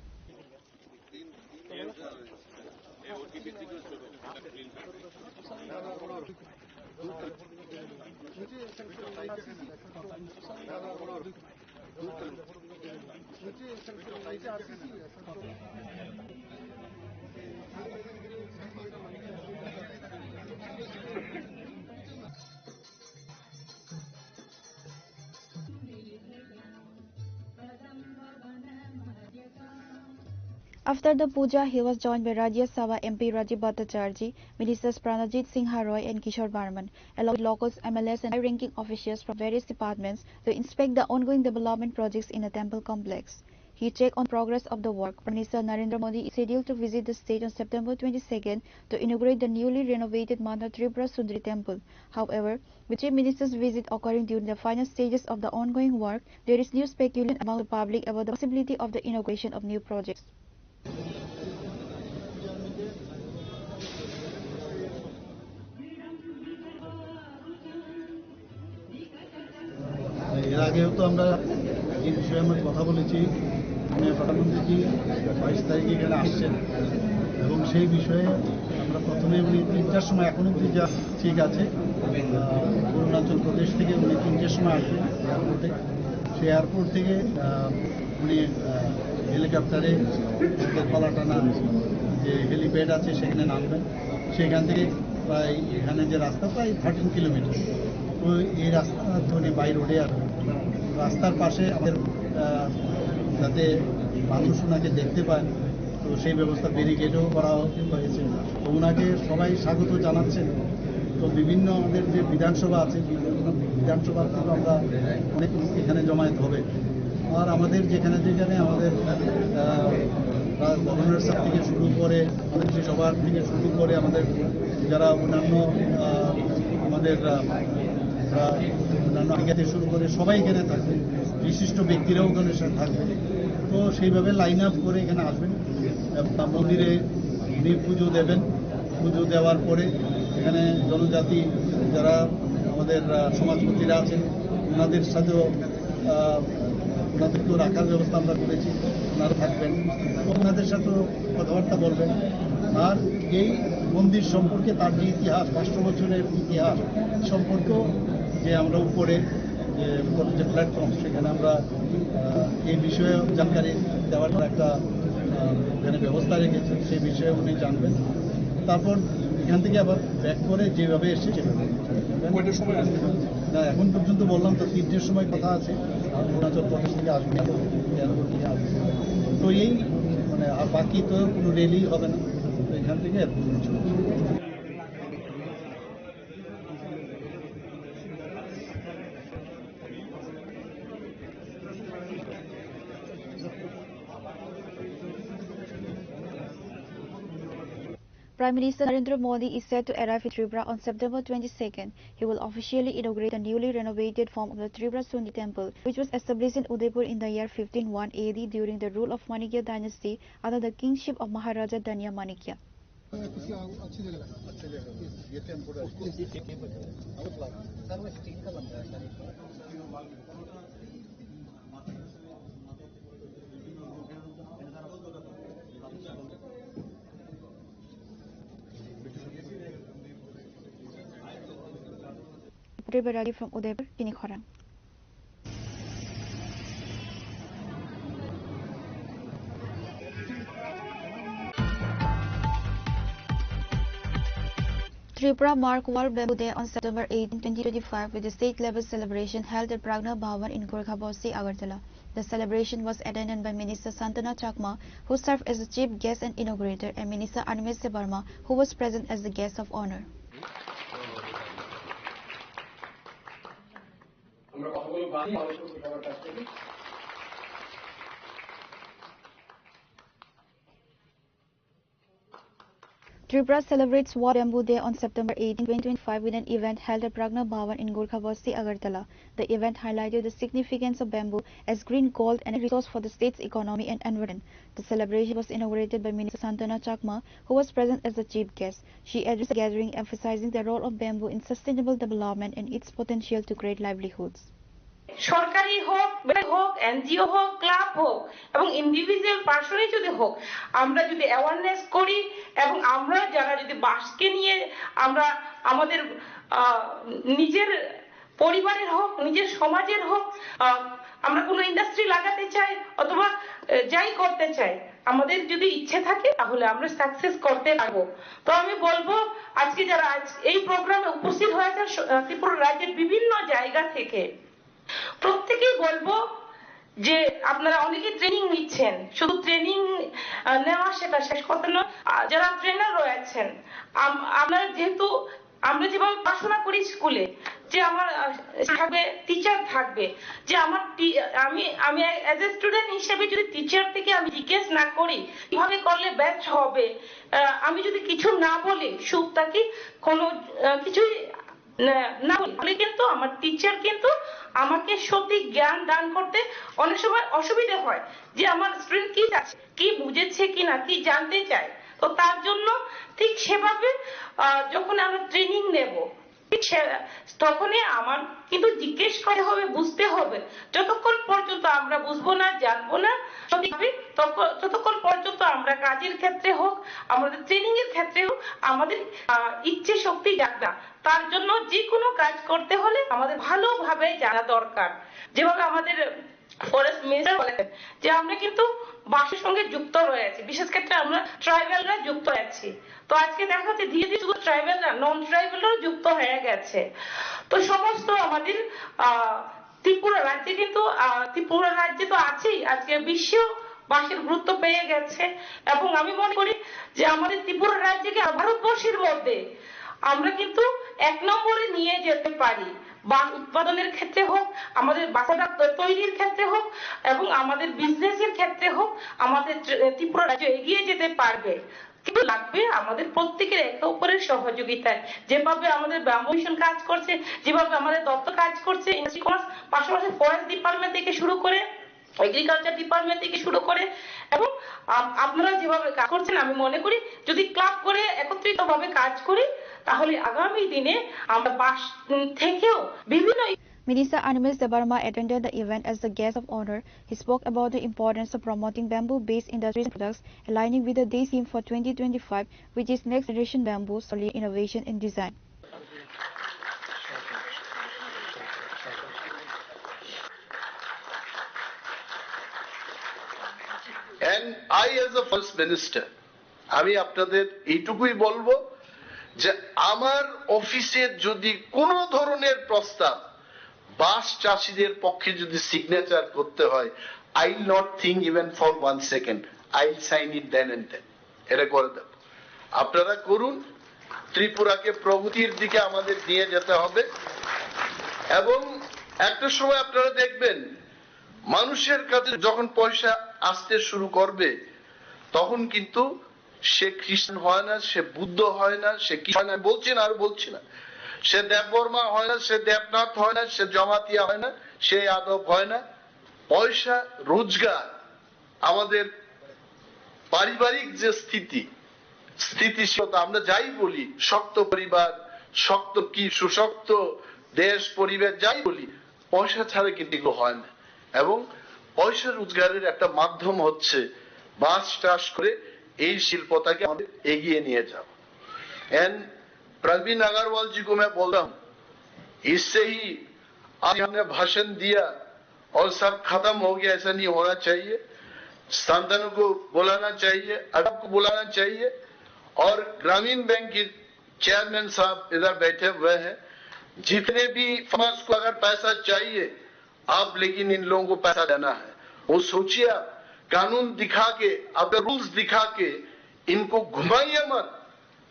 After the puja, he was joined by Rajya Sabha MP Rajiv Bhattacharjee, Ministers Pranajit Singha Roy and Kishore Barman, along with locals, MLAs and high-ranking officials from various departments to inspect the ongoing development projects in the temple complex. He checked on progress of the work. Prime Minister Narendra Modi is scheduled to visit the state on September 22nd to inaugurate the newly renovated Mother Tripura Sundari temple. However, with Chief Minister's visit occurring during the final stages of the ongoing work, there is new speculation among the public about the possibility of the inauguration of new projects. এর আগেও তো আমরা এই বিষয়ে আমরা কথা বলেছি, প্রধানমন্ত্রী 22 তারিখে এখানে আসছেন এবং সেই বিষয়ে আমরা প্রথমে উনি 3টার সময় এখন অবধি যা ঠিক আছে, অরুণাচল প্রদেশ থেকে উনি 3টের সময় আসবেন এয়ারপোর্টে। সেই এয়ারপোর্ট থেকে উনি হেলিকপ্টারে পালাটানা যে হেলিপ্যাড আছে সেখানে নামবেন। সেখান থেকে প্রায় এখানে যে রাস্তা প্রায় 13 কিলোমিটার, তো এই রাস্তা উনি বাই রোডে আসবেন। রাস্তার পাশে আমাদের যাতে মানুষ ওনাকে দেখতে পায়, তো সেই ব্যবস্থা ব্যারিকেডও করা হয়েছে। তো ওনাকে সবাই স্বাগত জানাচ্ছেন। তো বিভিন্ন আমাদের যে বিধানসভা আছে, বিধানসভা থেকে আমরা অনেক এখানে জমায়েত হবে। আর আমাদের যেখানে যেখানে আমাদের গভর্নর সাহেব থেকে শুরু করে আমাদের সবার থেকে শুরু করে আমাদের যারা অন্যান্য আমাদের অন্যান্য থেকে শুরু করে সবাই এখানে থাকবে, বিশিষ্ট ব্যক্তিরাও ওখানে থাকবে। তো সেইভাবে লাইন আপ করে এখানে আসবেন, মন্দিরে উনি পুজো দেবেন। পুজো দেওয়ার পরে এখানে জনজাতি যারা আমাদের সমাজপতিরা আছেন ওনাদের সাথেও ওনাদেরকেও রাখার ব্যবস্থা আমরা করেছি, ওনারা থাকবেন, ওনাদের সাথেও কথাবার্তা বলবেন। আর এই মন্দির সম্পর্কে তার যে ইতিহাস, 500 বছরের ইতিহাস সম্পর্কেও যে আমরা উপরে যে প্ল্যাটফর্ম, সেখানে আমরা এই বিষয়ে জানকারি দেওয়ার একটা এখানে ব্যবস্থা রেখেছি, সেই বিষয়ে উনি জানবেন। তারপর এখান থেকে আবার ব্যাক করে যেভাবে এসে সেভাবে না, এখন পর্যন্ত বললাম তো 3টের সময় কথা আছে। আর অরুণাচল প্রদেশ থেকে আসবে, এয়ারপোর্ট থেকে আসবে। তো এই মানে আর বাকি তো কোনো রেলই হবে না, তো এখান থেকে এয়ারপোর্ট চলে যাবে। Prime Minister Narendra Modi is set to arrive in Tripura on September 22nd. He will officially inaugurate the newly renovated form of the Tripura Sundari temple, which was established in Udaipur in the year 1501 AD during the rule of Manikya dynasty under the kingship of Maharaja Danya Manikya. Reported from Udaipur, Kini Khorang. Tripura marked World Bamboo Day on September 18, 2025 with a state-level celebration held at Pragna Bhavan in Gorkhabasti, Agartala. The celebration was attended by Minister Santana Chakma, who served as the chief guest and inaugurator, and Minister Animesya Barma, who was present as the guest of honor. Tripura celebrates World Bamboo Day on September 18, 2025 with an event held at Pragna Bhavan in Gorkha Basti, Agartala. The event highlighted the significance of bamboo as green gold and a resource for the state's economy and environment. The celebration was inaugurated by Minister Santana Chakma, who was present as the chief guest. She addressed the gathering emphasizing the role of bamboo in sustainable development and its potential to create livelihoods. সরকারি হোক হোক NGO হোক club হোক এবং individual পার্সনই যদি হোক আমরা যদি অ্যাওয়ারনেস করি এবং আমরা যারা যদি বাঁশকে নিয়ে আমরা আমাদের নিজের পরিবারের হোক নিজের সমাজের হোক আমরা কোনো ইন্ডাস্ট্রি লাগাতে চাই অথবা যাই করতে চাই আমাদের যদি ইচ্ছে থাকে তাহলে আমরা সাকসেস করতে পারবো। তো আমি বলবো আজকে যারা এই প্রোগ্রামে উপস্থিত হয়েছে ত্রিপুরা রাজ্যের বিভিন্ন জায়গা থেকে প্রত্যেকেই বলবো যে আপনারা অনেকে ট্রেনিং নিচ্ছেন, শুধু ট্রেনিং নেওয়া সেটা শেষ কথা নয়, যারা ট্রেনার রয়েছেন আমরা যেহেতু আমরা যেভাবে পড়াশোনা করি স্কুলে যে আমার থাকবে টিচার থাকবে যে আমার আমি অ্যাজ এ স্টুডেন্ট হিসেবে যদি টিচার থেকে আমি জিজ্ঞেস না করি কিভাবে করলে ব্যাচ হবে, আমি যদি কিছু না বলি সুখটা কি কোনো কিছুই না বলে কিন্তু আমার টিচার কিন্তু আমাকে সঠিক জ্ঞান দান করতে অনেক সময় অসুবিধা হয় যে আমার স্টুডেন্ট কি আছে কি বুঝেছে কিনা কি জানতে চায়। তো তার জন্য ঠিক সেভাবে যখন আমরা ট্রেনিং নেব ঠিক তখনই আমার কিন্তু জিজ্ঞেস করতে হবে বুঝতে হবে যতক্ষণ পর্যন্ত আমরা বুঝবো না জানবো না সঠিকভাবে ততক্ষণ পর্যন্ত আমরা কাজের ক্ষেত্রে হোক আমাদের ট্রেনিং এর ক্ষেত্রে হোক আমাদের ইচ্ছে শক্তি জাগবে না। তার জন্য যে কোনো কাজ করতে হলে আমাদের ভালোভাবে জানা দরকার। যেভাবে আমাদের ফরেস্ট মিনিস্টার বলেন যে আমরা কিন্তু বাসের সঙ্গে যুক্ত রয়েছে, বিশেষ ক্ষেত্রে আমরা ট্রাইবালরা যুক্ত আছি। তো আজকে দেখা যাচ্ছে ধীরে ধীরে শুধু ট্রাইবালরা নন ট্রাইবালরাও যুক্ত হয়ে গেছে। তো সমস্ত আমাদের ত্রিপুরা রাজ্যে কিন্তু ত্রিপুরা রাজ্যে তো আছেই আজকে বিশ্ব বাঁশের গুরুত্ব পেয়ে গেছে এবং আমি মনে করি যে আমাদের ত্রিপুরা রাজ্যকে ভারতবর্ষের মধ্যে আমরা কিন্তু 1 নম্বরে নিয়ে যেতে পারি। বাঁশ উৎপাদনের ক্ষেত্রে হোক আমাদের বাসা তৈরির ক্ষেত্রে হোক এবং আমাদের বিজনেসের ক্ষেত্রে হোক আমাদের ত্রিপুরা রাজ্য এগিয়ে যেতে পারবে, কিন্তু লাগবে আমাদের প্রত্যেকের একে অপরের সহযোগিতায়। যেভাবে আমাদের ব্যাম্বু মিশন কাজ করছে, যেভাবে আমাদের দপ্তর কাজ করছে, ইন্ডাস্ট্রি কমার্স পাশাপাশি ফরেস্ট ডিপার্টমেন্ট থেকে শুরু করে এগ্রিকালচার ডিপার্টমেন্ট থেকে শুরু করে এবং আপনারা যেভাবে কাজ করছেন আমি মনে করি যদি ক্লাব করে একত্রিতভাবে কাজ করি তাহলে আগামী দিনে আমরা বাঁশ থেকেও বিভিন্ন Minister Animesh Debarma attended the event as the guest of honor. He spoke about the importance of promoting bamboo-based industries and products, aligning with the Day theme for 2025, which is Next Generation Bamboo, Solid Innovation in Design. And I as a First Minister, আমি আপনাদের এইটুকুই বলবো যে আমার অফিসে যদি কোনো ধরনের প্রস্তাব বাঁশ চাষীদের পক্ষে যদি সিগনেচার করতে হয় I will not think even for 1 second, I will sign it then and then. এটা করে দেব, আপনারা করুন। ত্রিপুরাকে প্রগতির দিকে আমাদের নিয়ে যেতে হবে এবং একটা সময় আপনারা দেখবেন মানুষের কাছে যখন পয়সা আসতে শুরু করবে তখন কিন্তু সে খ্রিস্টান হয় না, সে বুদ্ধ হয় না, সে কি হয় না বলছি না আর বলছি না, সে দেববর্মা হয় না, সে দেবনাথ হয় না, সে জমাতিয়া হয় না, সে যাদব হয় না। পয়সা রোজগার আমাদের পারিবারিক যে স্থিতিশীলতা আমরা যাই বলি, শক্ত পরিবার, শক্ত কি সুশক্ত দেশ পরিবেশ যাই বলি, পয়সা ছাড়া কিন্তু এগুলো হয় না। এবং পয়সা রোজগারের একটা মাধ্যম হচ্ছে বাঁশ চাষ করে এই শিল্পটাকে আমাদের এগিয়ে নিয়ে যাওয়া। एंड प्रवीण अग्रवाल जी को मैं बोल रहा हूं, इससे ही आज हमने भाषण दिया और सब खत्म हो गया, ऐसा नहीं होना चाहिए। संतान को बुलाना चाहिए, अदब को बुलाना चाहिए और ग्रामीण बैंक के चेयरमैन साहब इधर बैठे हुए हैं, जितने भी फार्मर्स को अगर पैसा चाहिए आप, लेकिन इन लोगों को पैसा देना है। वो सोचिए आप कानून दिखा के, अपने रूल्स दिखा के इनको घुमाइए मत।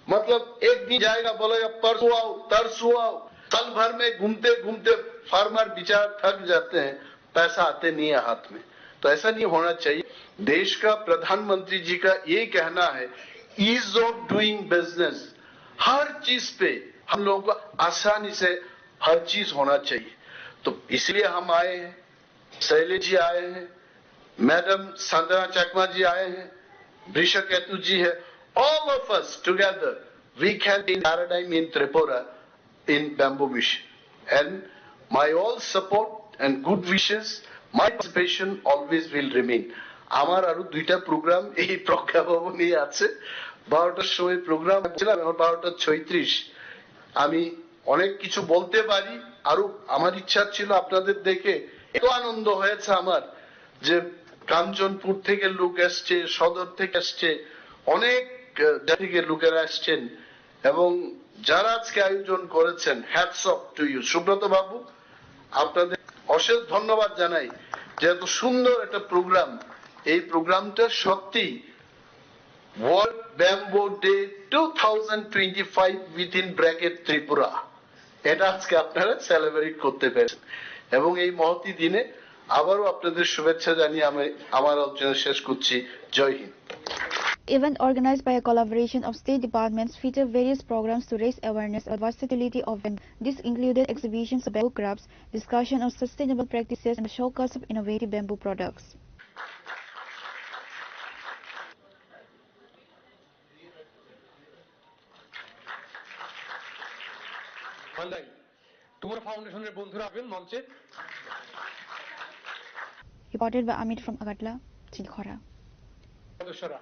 मतलब एक दिन जाएगा बोलेगा परसों आओ तरसों आओ, साल भर में घूमते घूमते फार्मर बेचारा थक जाते हैं, पैसा आते नहीं है हाथ में। तो ऐसा नहीं होना चाहिए। देश का प्रधानमंत्री जी का ये कहना है ईज ऑफ डूइंग बिजनेस, हर चीज पे हम लोगों को आसानी से हर चीज होना चाहिए। तो इसलिए हम आए हैं, शैलेश जी आए हैं, मैडम संजना चकमा जी आए हैं, वृषा केतु जी है, all of us together we can be paradigm in Tripura in bamboo mission, and my all support and good wishes, my participation always will remain. আমার আরো 2টা প্রোগ্রাম এই প্রজ্ঞা ভবনে আছে, 12টার সময় প্রোগ্রাম ছিল, আমার 12:36। আমি অনেক কিছু বলতে পারি, আরো আমার ইচ্ছা ছিল আপনাদের দেখে এত আনন্দ হয়েছে আমার যে কাঞ্চনপুর থেকে লোক আসছে, সদর থেকে আসছে, অনেক থেকে লোকেরা আসছেন, এবং যারা আজকে আয়োজন করেছেন hats off to you. Subrata babu, আপনাদের অশেষ ধন্যবাদ জানাই যে এত সুন্দর একটা প্রোগ্রাম, এই প্রোগ্রামটা সত্যি world bamboo day 2025 within bracket Tripura, এটা আজকে আপনারা সেলিব্রেট করতে পেরেছেন, এবং এই মহতি দিনে আবারও আপনাদের শুভেচ্ছা জানিয়ে আমি আমার আলোচনা শেষ করছি। জয় Hind. Event organized by a collaboration of state departments featured various programs to raise awareness of versatility of bamboo. This included exhibitions of bamboo crafts, discussion of sustainable practices, and the showcase of innovative bamboo products. তোমার ফাউন্ডেশনের বন্ধুরা আসবেন মঞ্চে। Reported by Amit from Agatla, Chilkhora. সদস্যরা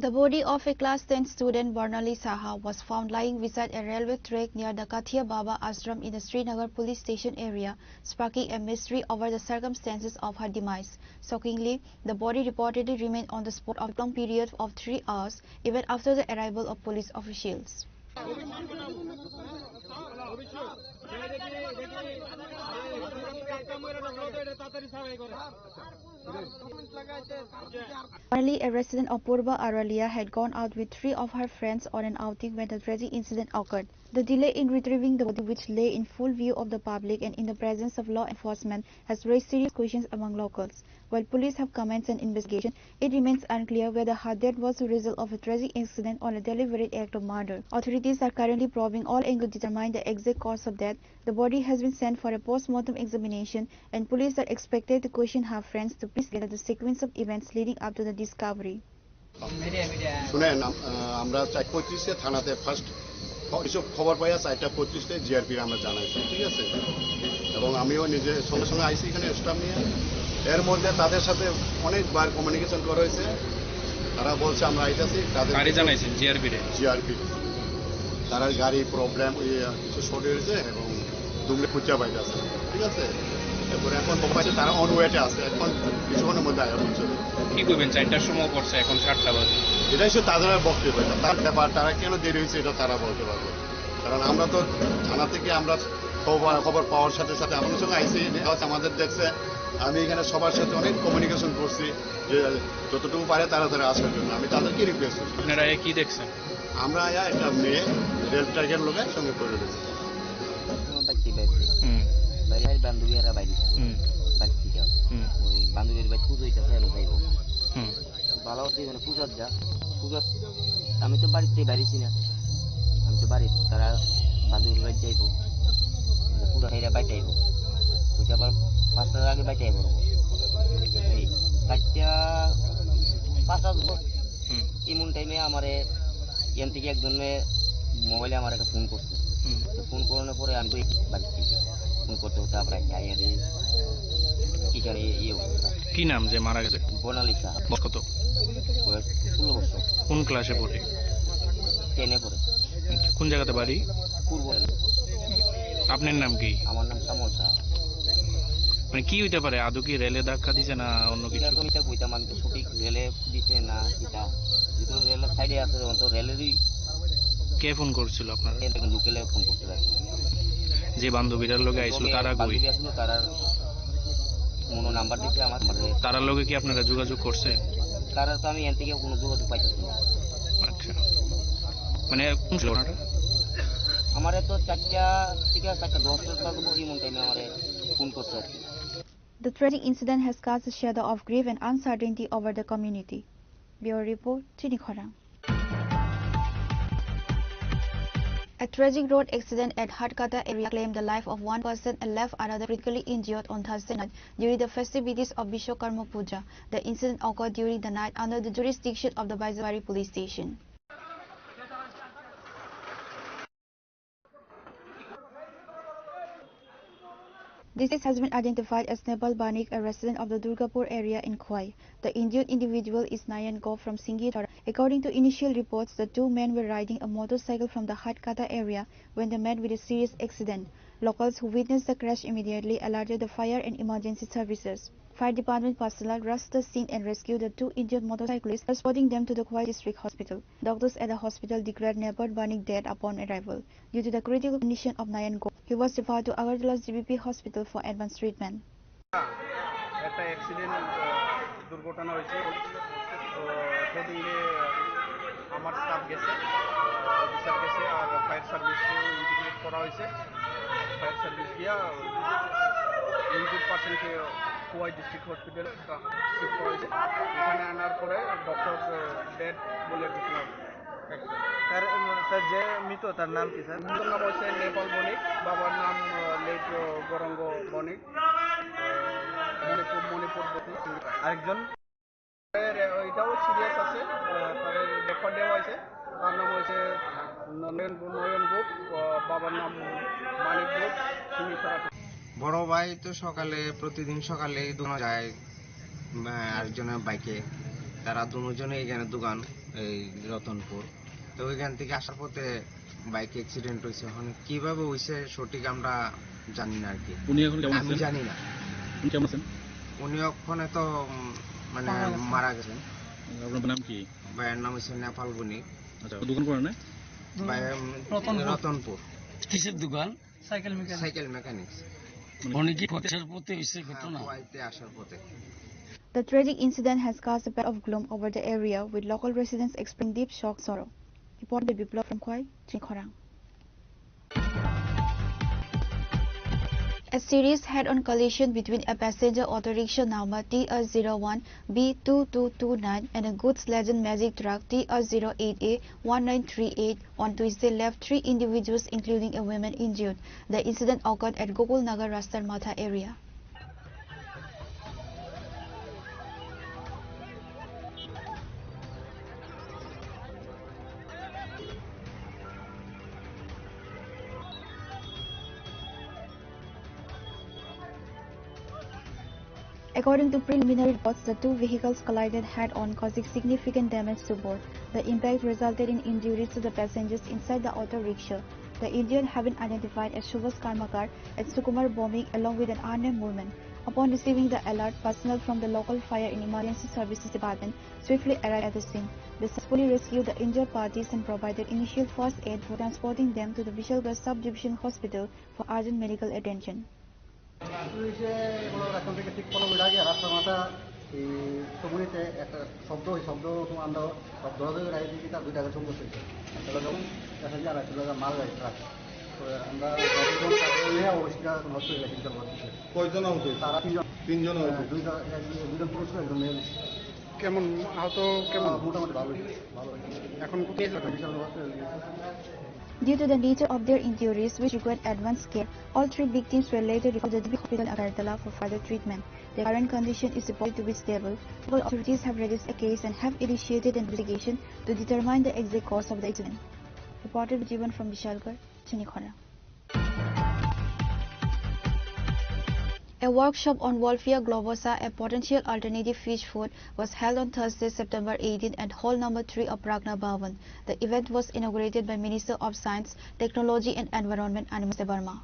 The body of a class 10 student, Barnali Saha, was found lying beside a railway track near the Kathia Baba Ashram in the Srinagar police station area, sparking a mystery over the circumstances of her demise. Shockingly, the body reportedly remained on the spot for a long period of 3 hours, even after the arrival of police officials. Early, a resident of Purba Aralia had gone out with 3 of her friends on an outing when the tragic incident occurred. The delay in retrieving the body, which lay in full view of the public and in the presence of law enforcement, has raised serious questions among locals. While police have commenced an investigation, it remains unclear whether her death was the result of a tragic incident or a deliberate act of murder. Authorities are currently probing all angles to determine the exact cause of death. The body has been sent for a post-mortem examination, and police are expected to question her friends to piece together the sequence of events leading up to the discovery. শুনেন, আমরা 4:35 থানাতে first এসব খবর পাইয়া 4:35 GRP আমরা জানাইছি, ঠিক আছে, এবং আমিও নিজে সঙ্গে সঙ্গে আইসি এখানে স্টাফ নিয়ে। এর মধ্যে তাদের সাথে অনেকবার কমিউনিকেশন করা হয়েছে, তারা বলছে আমরা আইতাছি, তাদের গাড়ি জানাইছেন জিআরপি তারা গাড়ি প্রবলেম কিছু শর্ট হয়েছে এবং দুমলে খুঁজা পাইতেছে, ঠিক আছে। এরপরে এখন পাইছে তারা অন ওয়েটে আছে, এখন কিছুক্ষণের মধ্যে আয়া হচ্ছে। কি করবেন? 4টার সময় পড়ছে, এখন 7টা বাজে। এটাই সে তাদের বক্তব্য, তার ব্যাপার, তারা কেন দেরি হয়েছে এটা তারা বলতে পারবে, কারণ আমরা তো থানা থেকে আমরা খবর পাওয়ার সাথে সাথে আমাদের সঙ্গে আইসি আমাদের দেখছে। আমি এখানে সবার সাথে অনেক কমিউনিকেশন করছি যে যতটুকু পারে তাড়াতাড়ি আসার জন্য। আমি তাদেরকে রিকোয়েস্ট করছি। আপনারা কি দেখছেন? আমরা একটা মেয়ে রেল ট্র্যাকের লোকের সঙ্গে করে রয়েছি। বান্ধবীরা বাইরে বাড়ি থেকে ওই বান্ধবীর বাড়ি পুজো হইতেছে যাইব ভালো হচ্ছে এখানে পূজার যা পূজার আমি তো বাড়িতে বাড়িছি না, আমি তো বাড়ি তারা বান্ধবীর বাড়ি যাইব পুজো খাইরা বাইতে আইব, পূজা আবার 5টার আগে বাইতে আইব। এই 4টা 5টা এমন টাইমে আমার এখান থেকে একজনে মোবাইলে আমার একটা ফোন করছে, ফোন করানোর পরে আমি বাড়ি থেকে ফোন করতে হতে আমরা আইয়া দিই কি নাম যে মারা গেছে? বর্ণালী সাহা। কত? 16 বছর। কোন ক্লাসে পড়ে? 10-এ পড়ে। কোন জায়গাতে বাড়ি? পূর্ব। আপনার নাম কি? আমার নাম শ্যামল সাহা। মানে কি হইতে পারে? আদৌ কি রেলে ধাক্কা দিছে না অন্য কিছু? আমি তো কইতাম, আমি তো সঠিক রেলে দিছে না কিটা, যেহেতু রেলের সাইডে আছে তখন তো রেলেরই। কে ফোন করছিল আপনারা? লোকেলে ফোন করতে রাখছে। যে বান্ধবীরার লোকে আইছিল তারা কই? তারা মনো নাম্বার দিছে আমার। তারার লোকে কি আপনারা যোগাযোগ করছেন? তারা তো আমি এখান থেকে কোনো যোগাযোগ পাইতেছি না। আচ্ছা, মানে কোন ছিল ওনারা? আমারে তো 4টা থেকে 4:10 থাকবো এমন টাইমে আমারে ফোন করছে আর কি। The tragic incident has cast a shadow of grief and uncertainty over the community. Bureau Report, Chinikhara. A tragic road accident at Hatkata area claimed the life of one person and left another critically injured on Thursday night during the festivities of Vishwakarma Puja. The incident occurred during the night under the jurisdiction of the Baizawari police station. Deceased has been identified as Nepal Banik, a resident of the Durgapur area in Khwai. The injured individual is Nayan Go from Singhi-Thara. According to initial reports, the two men were riding a motorcycle from the Hatkata area when they met with a serious accident. Locals who witnessed the crash immediately alerted the fire and emergency services. Fire department personnel rushed the scene and rescued the two injured motorcyclists, transporting them to the Khwai District Hospital. Doctors at the hospital declared Nepal Banik dead upon arrival. Due to the critical condition of Nayan Go, he was referred to Agartala's GBP Hospital for advanced treatment. একটা accident দুর্ঘটনা হয়েছে তো সেদিকে আমার staff গেছে officer গেছে আর fire সার্ভিসকেও integrate করা হয়েছে ফায়ার সার্ভিস দিয়া ইনজুর্ড পার্সনকে খোয়াই ডিস্ট্রিক্ট হসপিটালে শিফট করা হয়েছে এখানে আনার পরে ডক্টর ডেড বলে ঘোষণা স্যার স্যার যে মৃত তার নাম কি স্যার মৃতর নাম হচ্ছে নেপাল বণিক বাবার নাম লেট গরঙ্গ বণিক মণিপুর আরেকজন এটাও সিরিয়াস আছে তাদের রেফার দেওয়া হয়েছে তার নাম হচ্ছে নয়ন গুপ বাবার নাম মানিক গুপ তিনি বড় ভাই তো সকালে প্রতিদিন সকালে দোকানে যায় আরেকজনের বাইকে তারা দুজনে এখানে দোকান এই রতনপুর তো ওইখান থেকে আসার পথে বাইক অ্যাক্সিডেন্ট হয়েছে এখন কিভাবে হয়েছে সঠিক আমরা জানি না আর কি আমি জানি না উনি ওখানে তো মানে মারা গেছেন। আপনার নাম কি? ভাইয়ের নাম হচ্ছে নেপাল বণিক। আচ্ছা দোকান করেন না? রতনপুর। কিসের দোকান? Cycle mechanics. উনি কি আসার পথে হয়েছে ঘটনা? আসার পথে। The tragic incident has cast a pall of gloom over the area, with local residents expressing deep shock sorrow. Reported Biplov from Khwai, Chinikhara. A serious head-on collision between a passenger auto rickshaw number TR01B2229 and a goods-laden magic truck TR08A1938 on Tuesday left 3 individuals, including a woman, injured. The incident occurred at Gokul Nagar Rastar Matha area. According to preliminary reports, the two vehicles collided head-on, causing significant damage to both. The impact resulted in injuries to the passengers inside the auto rickshaw. The injured have been identified as Shubhas Karmakar and Sukumar Bomik, along with an unnamed woman. Upon receiving the alert, personnel from the local fire and emergency services department swiftly arrived at the scene. They successfully rescued the injured parties and provided initial first aid for transporting them to the Vishalgarh Sub-Division Hospital for urgent medical attention. এখন থেকে ঠিক 15 minute আগে রাস্তার মাথা এই সবুরিতে একটা শব্দ আমরা সব ধরে রাখি দিয়েছি তার 2 টাকা সংঘর্ষ হয়েছে তাহলে যখন দেখা যায় আর চলে মাল গাড়ি ট্রাক তো আমরা নিয়ে অবশ্যই হসপিটালে চিকিৎসা করতেছি। কয়জন আহত? তারা তিনজন আহত, দুজন পুরুষ একজন মেয়ে। কেমন আহত? কেমন? মোটামুটি ভালো এখন বিশাল hospital. Due to the nature of their injuries, which required advanced care, all 3 victims were later referred to the hospital in Agartala for further treatment. Their current condition is reported to be stable. Local authorities have registered a case and have initiated an investigation to determine the exact cause of the accident. Reported Jivan from Vishalgarh, Chinikhara. A workshop on Wolfia globosa, a potential alternative fish food, was held on Thursday, September 18 at Hall Number 3 of Pragna Bhavan. The event was inaugurated by Minister of Science, Technology and Environment Animal Barma.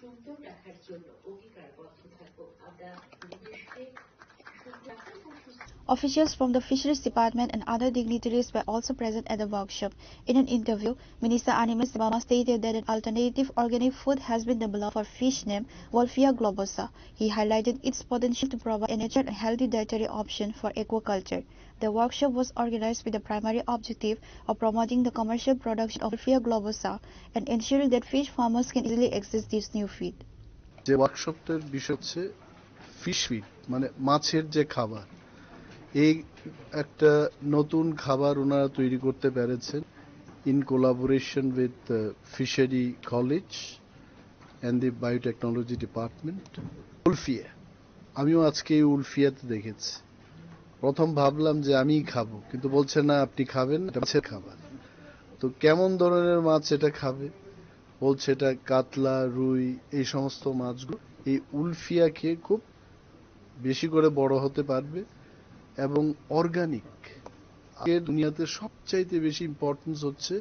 সুন্দর রাখার জন্য অঙ্গীকারবদ্ধ থাকবো আমরা পরিবেশকে Officials from the Fisheries Department and other dignitaries were also present at the workshop. In an interview, Minister Animal Sibama stated that an alternative organic food has been developed for fish named Wolfia globosa. He highlighted its potential to provide a natural and healthy dietary option for aquaculture. The workshop was organized with the primary objective of promoting the commercial production of Wolfia globosa and ensuring that fish farmers can easily access this new feed. যে ওয়ার্কশপটার বিষয় হচ্ছে fish feed, মানে মাছের যে খাবার, এই একটা নতুন খাবার ওনারা তৈরি করতে পেরেছেন in collaboration with fishery college and the biotechnology department. Wolffia, আমিও আজকে এই উলফিয়াতে দেখেছি। প্রথম ভাবলাম যে আমিই খাবো, কিন্তু বলছে না আপনি খাবেন, এটা মাছের খাবার। তো কেমন ধরনের মাছ এটা খাবে? বলছে এটা কাতলা, রুই, এই সমস্ত মাছগুলো এই উলফিয়া খেয়ে খুব বেশি করে বড় হতে পারবে এবং অর্গানিক। আগের দুনিয়াতে সবচাইতে বেশি ইম্পর্টেন্স হচ্ছে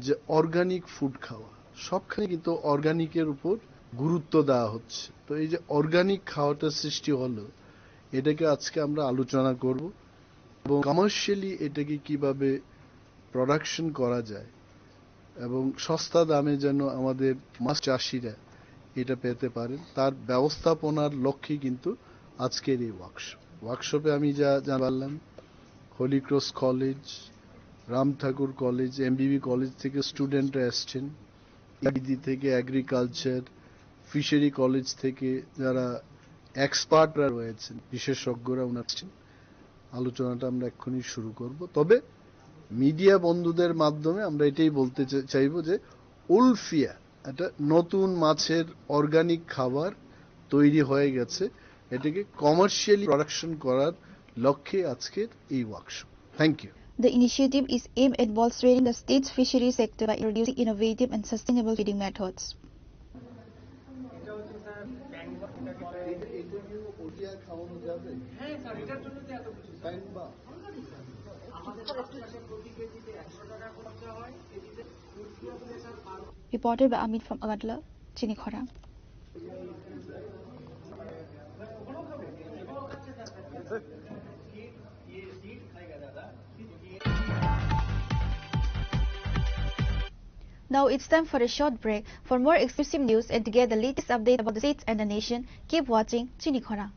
যে অর্গানিক ফুড খাওয়া, সবখানে কিন্তু অর্গানিকের উপর গুরুত্ব দেওয়া হচ্ছে। তো এই যে অর্গানিক খাওয়াটা সৃষ্টি হলো, এটাকে আজকে আমরা আলোচনা করব এবং কমার্শিয়ালি এটাকে কিভাবে প্রোডাকশন করা যায় এবং সস্তা দামে যেন আমাদের মাছ চাষিরা এটা পেতে পারেন, তার ব্যবস্থাপনার লক্ষ্যে কিন্তু আজকের এই ওয়ার্কশপে আমি যা জানলাম, হোলি ক্রস কলেজ, রাম ঠাকুর কলেজ, এমবিবি কলেজ থেকে স্টুডেন্টরা এসছেন, ইডি থেকে এগ্রিকালচার, ফিশারি কলেজ থেকে যারা এক্সপার্টরা রয়েছেন, বিশেষজ্ঞরা ওনারা আসছেন। আলোচনাটা আমরা এক্ষুনি শুরু করব। তবে মিডিয়া বন্ধুদের মাধ্যমে আমরা এটাই বলতে চাইব যে উলফিয়া একটা নতুন মাছের অর্গানিক খাবার তৈরি হয়ে গেছে, এটাকে কমার্শিয়ালি প্রোডাকশন করার লক্ষ্যে আজকের এই workshop. Thank you. The initiative is aimed at bolstering the state's fishery sector by introducing innovative and sustainable feeding methods. Reported by Amit from Agadla, Chinikhora. Now it's time for a short break. For more exclusive news and to get the latest update about the states and the nation, keep watching Chinikhora.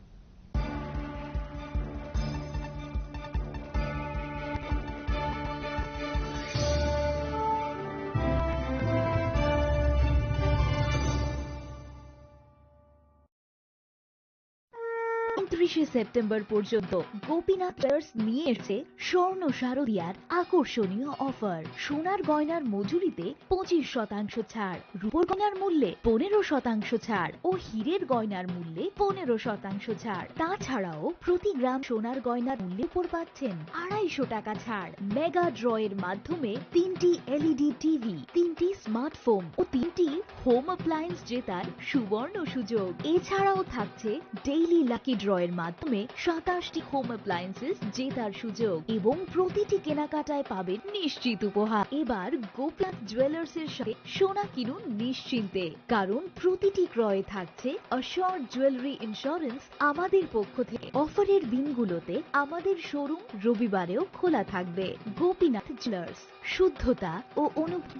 September পর্যন্ত Gopinath jewellers নিয়ে এসেছে স্বর্ণ শারদীয়ার আকর্ষণীয় offer. সোনার গয়নার মজুরিতে 25% ছাড়, রূপোর গয়নার মূল্যে 15% ছাড় ও হীরের গয়নার মূল্যে 15% ছাড়। তাছাড়াও প্রতি গ্রাম সোনার গয়নার মূল্যের উপর পাচ্ছেন 250 টাকা ছাড়। মেগা ড্র এর মাধ্যমে 3টি এলইডি টিভি, 3টি স্মার্টফোন ও 3টি হোম অ্যাপ্লায়েন্স জেতার সুবর্ণ সুযোগ। এছাড়াও থাকছে ডেইলি লাকি ড্র এর মাধ্যমে 27টি হোম অ্যাপ্লায়েন্সেস জেতার সুযোগ এবং প্রতিটি কেনাকাটায় পাবেন নিশ্চিত উপহার। এবার গোপীনাথ জুয়েলার্স এর সাথে সোনা কিনুন নিশ্চিন্তে, কারণ প্রতিটি ক্রয়ে থাকছে অ্যাশিওরড জুয়েলারি ইন্স্যুরেন্স আমাদের পক্ষ থেকে। অফারের দিনগুলোতে আমাদের শোরুম রবিবারেও খোলা থাকবে। গোপীনাথ জুয়েলার্স, শুদ্ধতা ও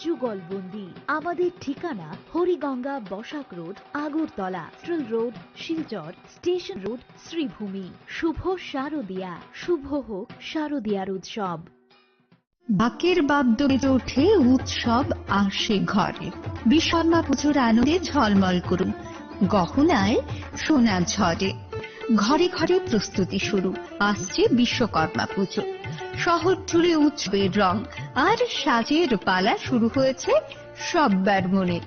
যুগলবন্দি। আমাদের ঠিকানা Hariganga Basak road, Agartala, central road, Silchar, station road, Sribhumi. শুভ শারদিয়া, শুভ হোক শারদিয়ার উৎসব। বাকের বাদ্য বেজে ওঠে, উৎসব আসে ঘরে। বিশ্বকর্মা পুজোর আনন্দে ঝলমল করুন, গহনায় সোনা ঝরে। ঘরে ঘরে প্রস্তুতি শুরু, আসছে বিশ্বকর্মা পুজো। শহর জুড়ে উৎসবের রং আর সাজের পালা শুরু হয়েছে সব্বার মনে।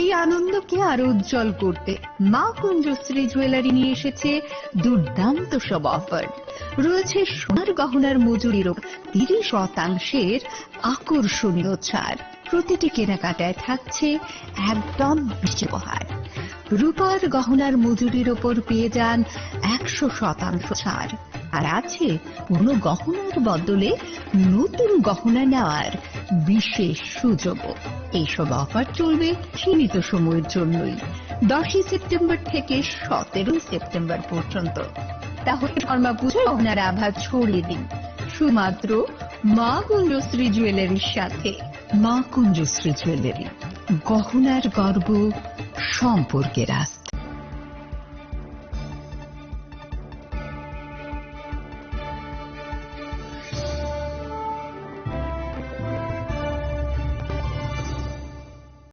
এই আনন্দকে আরো উজ্জ্বল করতে মা কুঞ্জশ্রী জুয়েলারি নিয়ে এসেছে দুর্দান্ত সব অফার। রয়েছে সোনার গহনার মজুরির 30% আকর্ষণীয় ছাড়। প্রতিটি কেনাকাটায় থাকছে একদম বিশেষ উপহার। রূপার গহনার মজুরির ওপর পেয়ে যান 100% ছাড়। আর আছে কোনো গহনার বদলে নতুন গহনা নেওয়ার বিশেষ সুযোগও। এইসব অফার চলবে সীমিত সময়ের জন্যই, 10 সেপ্টেম্বর থেকে 17 সেপ্টেম্বর পর্যন্ত। তাহলে কর্মা পুজো গহনার আভা ছড়িয়ে দিন শুধুমাত্র মা কুঞ্জশ্রী জুয়েলারির সাথে। মা কুঞ্জশ্রী জুয়েলারি, গহনার গর্ব, সম্পর্কের আস্থা।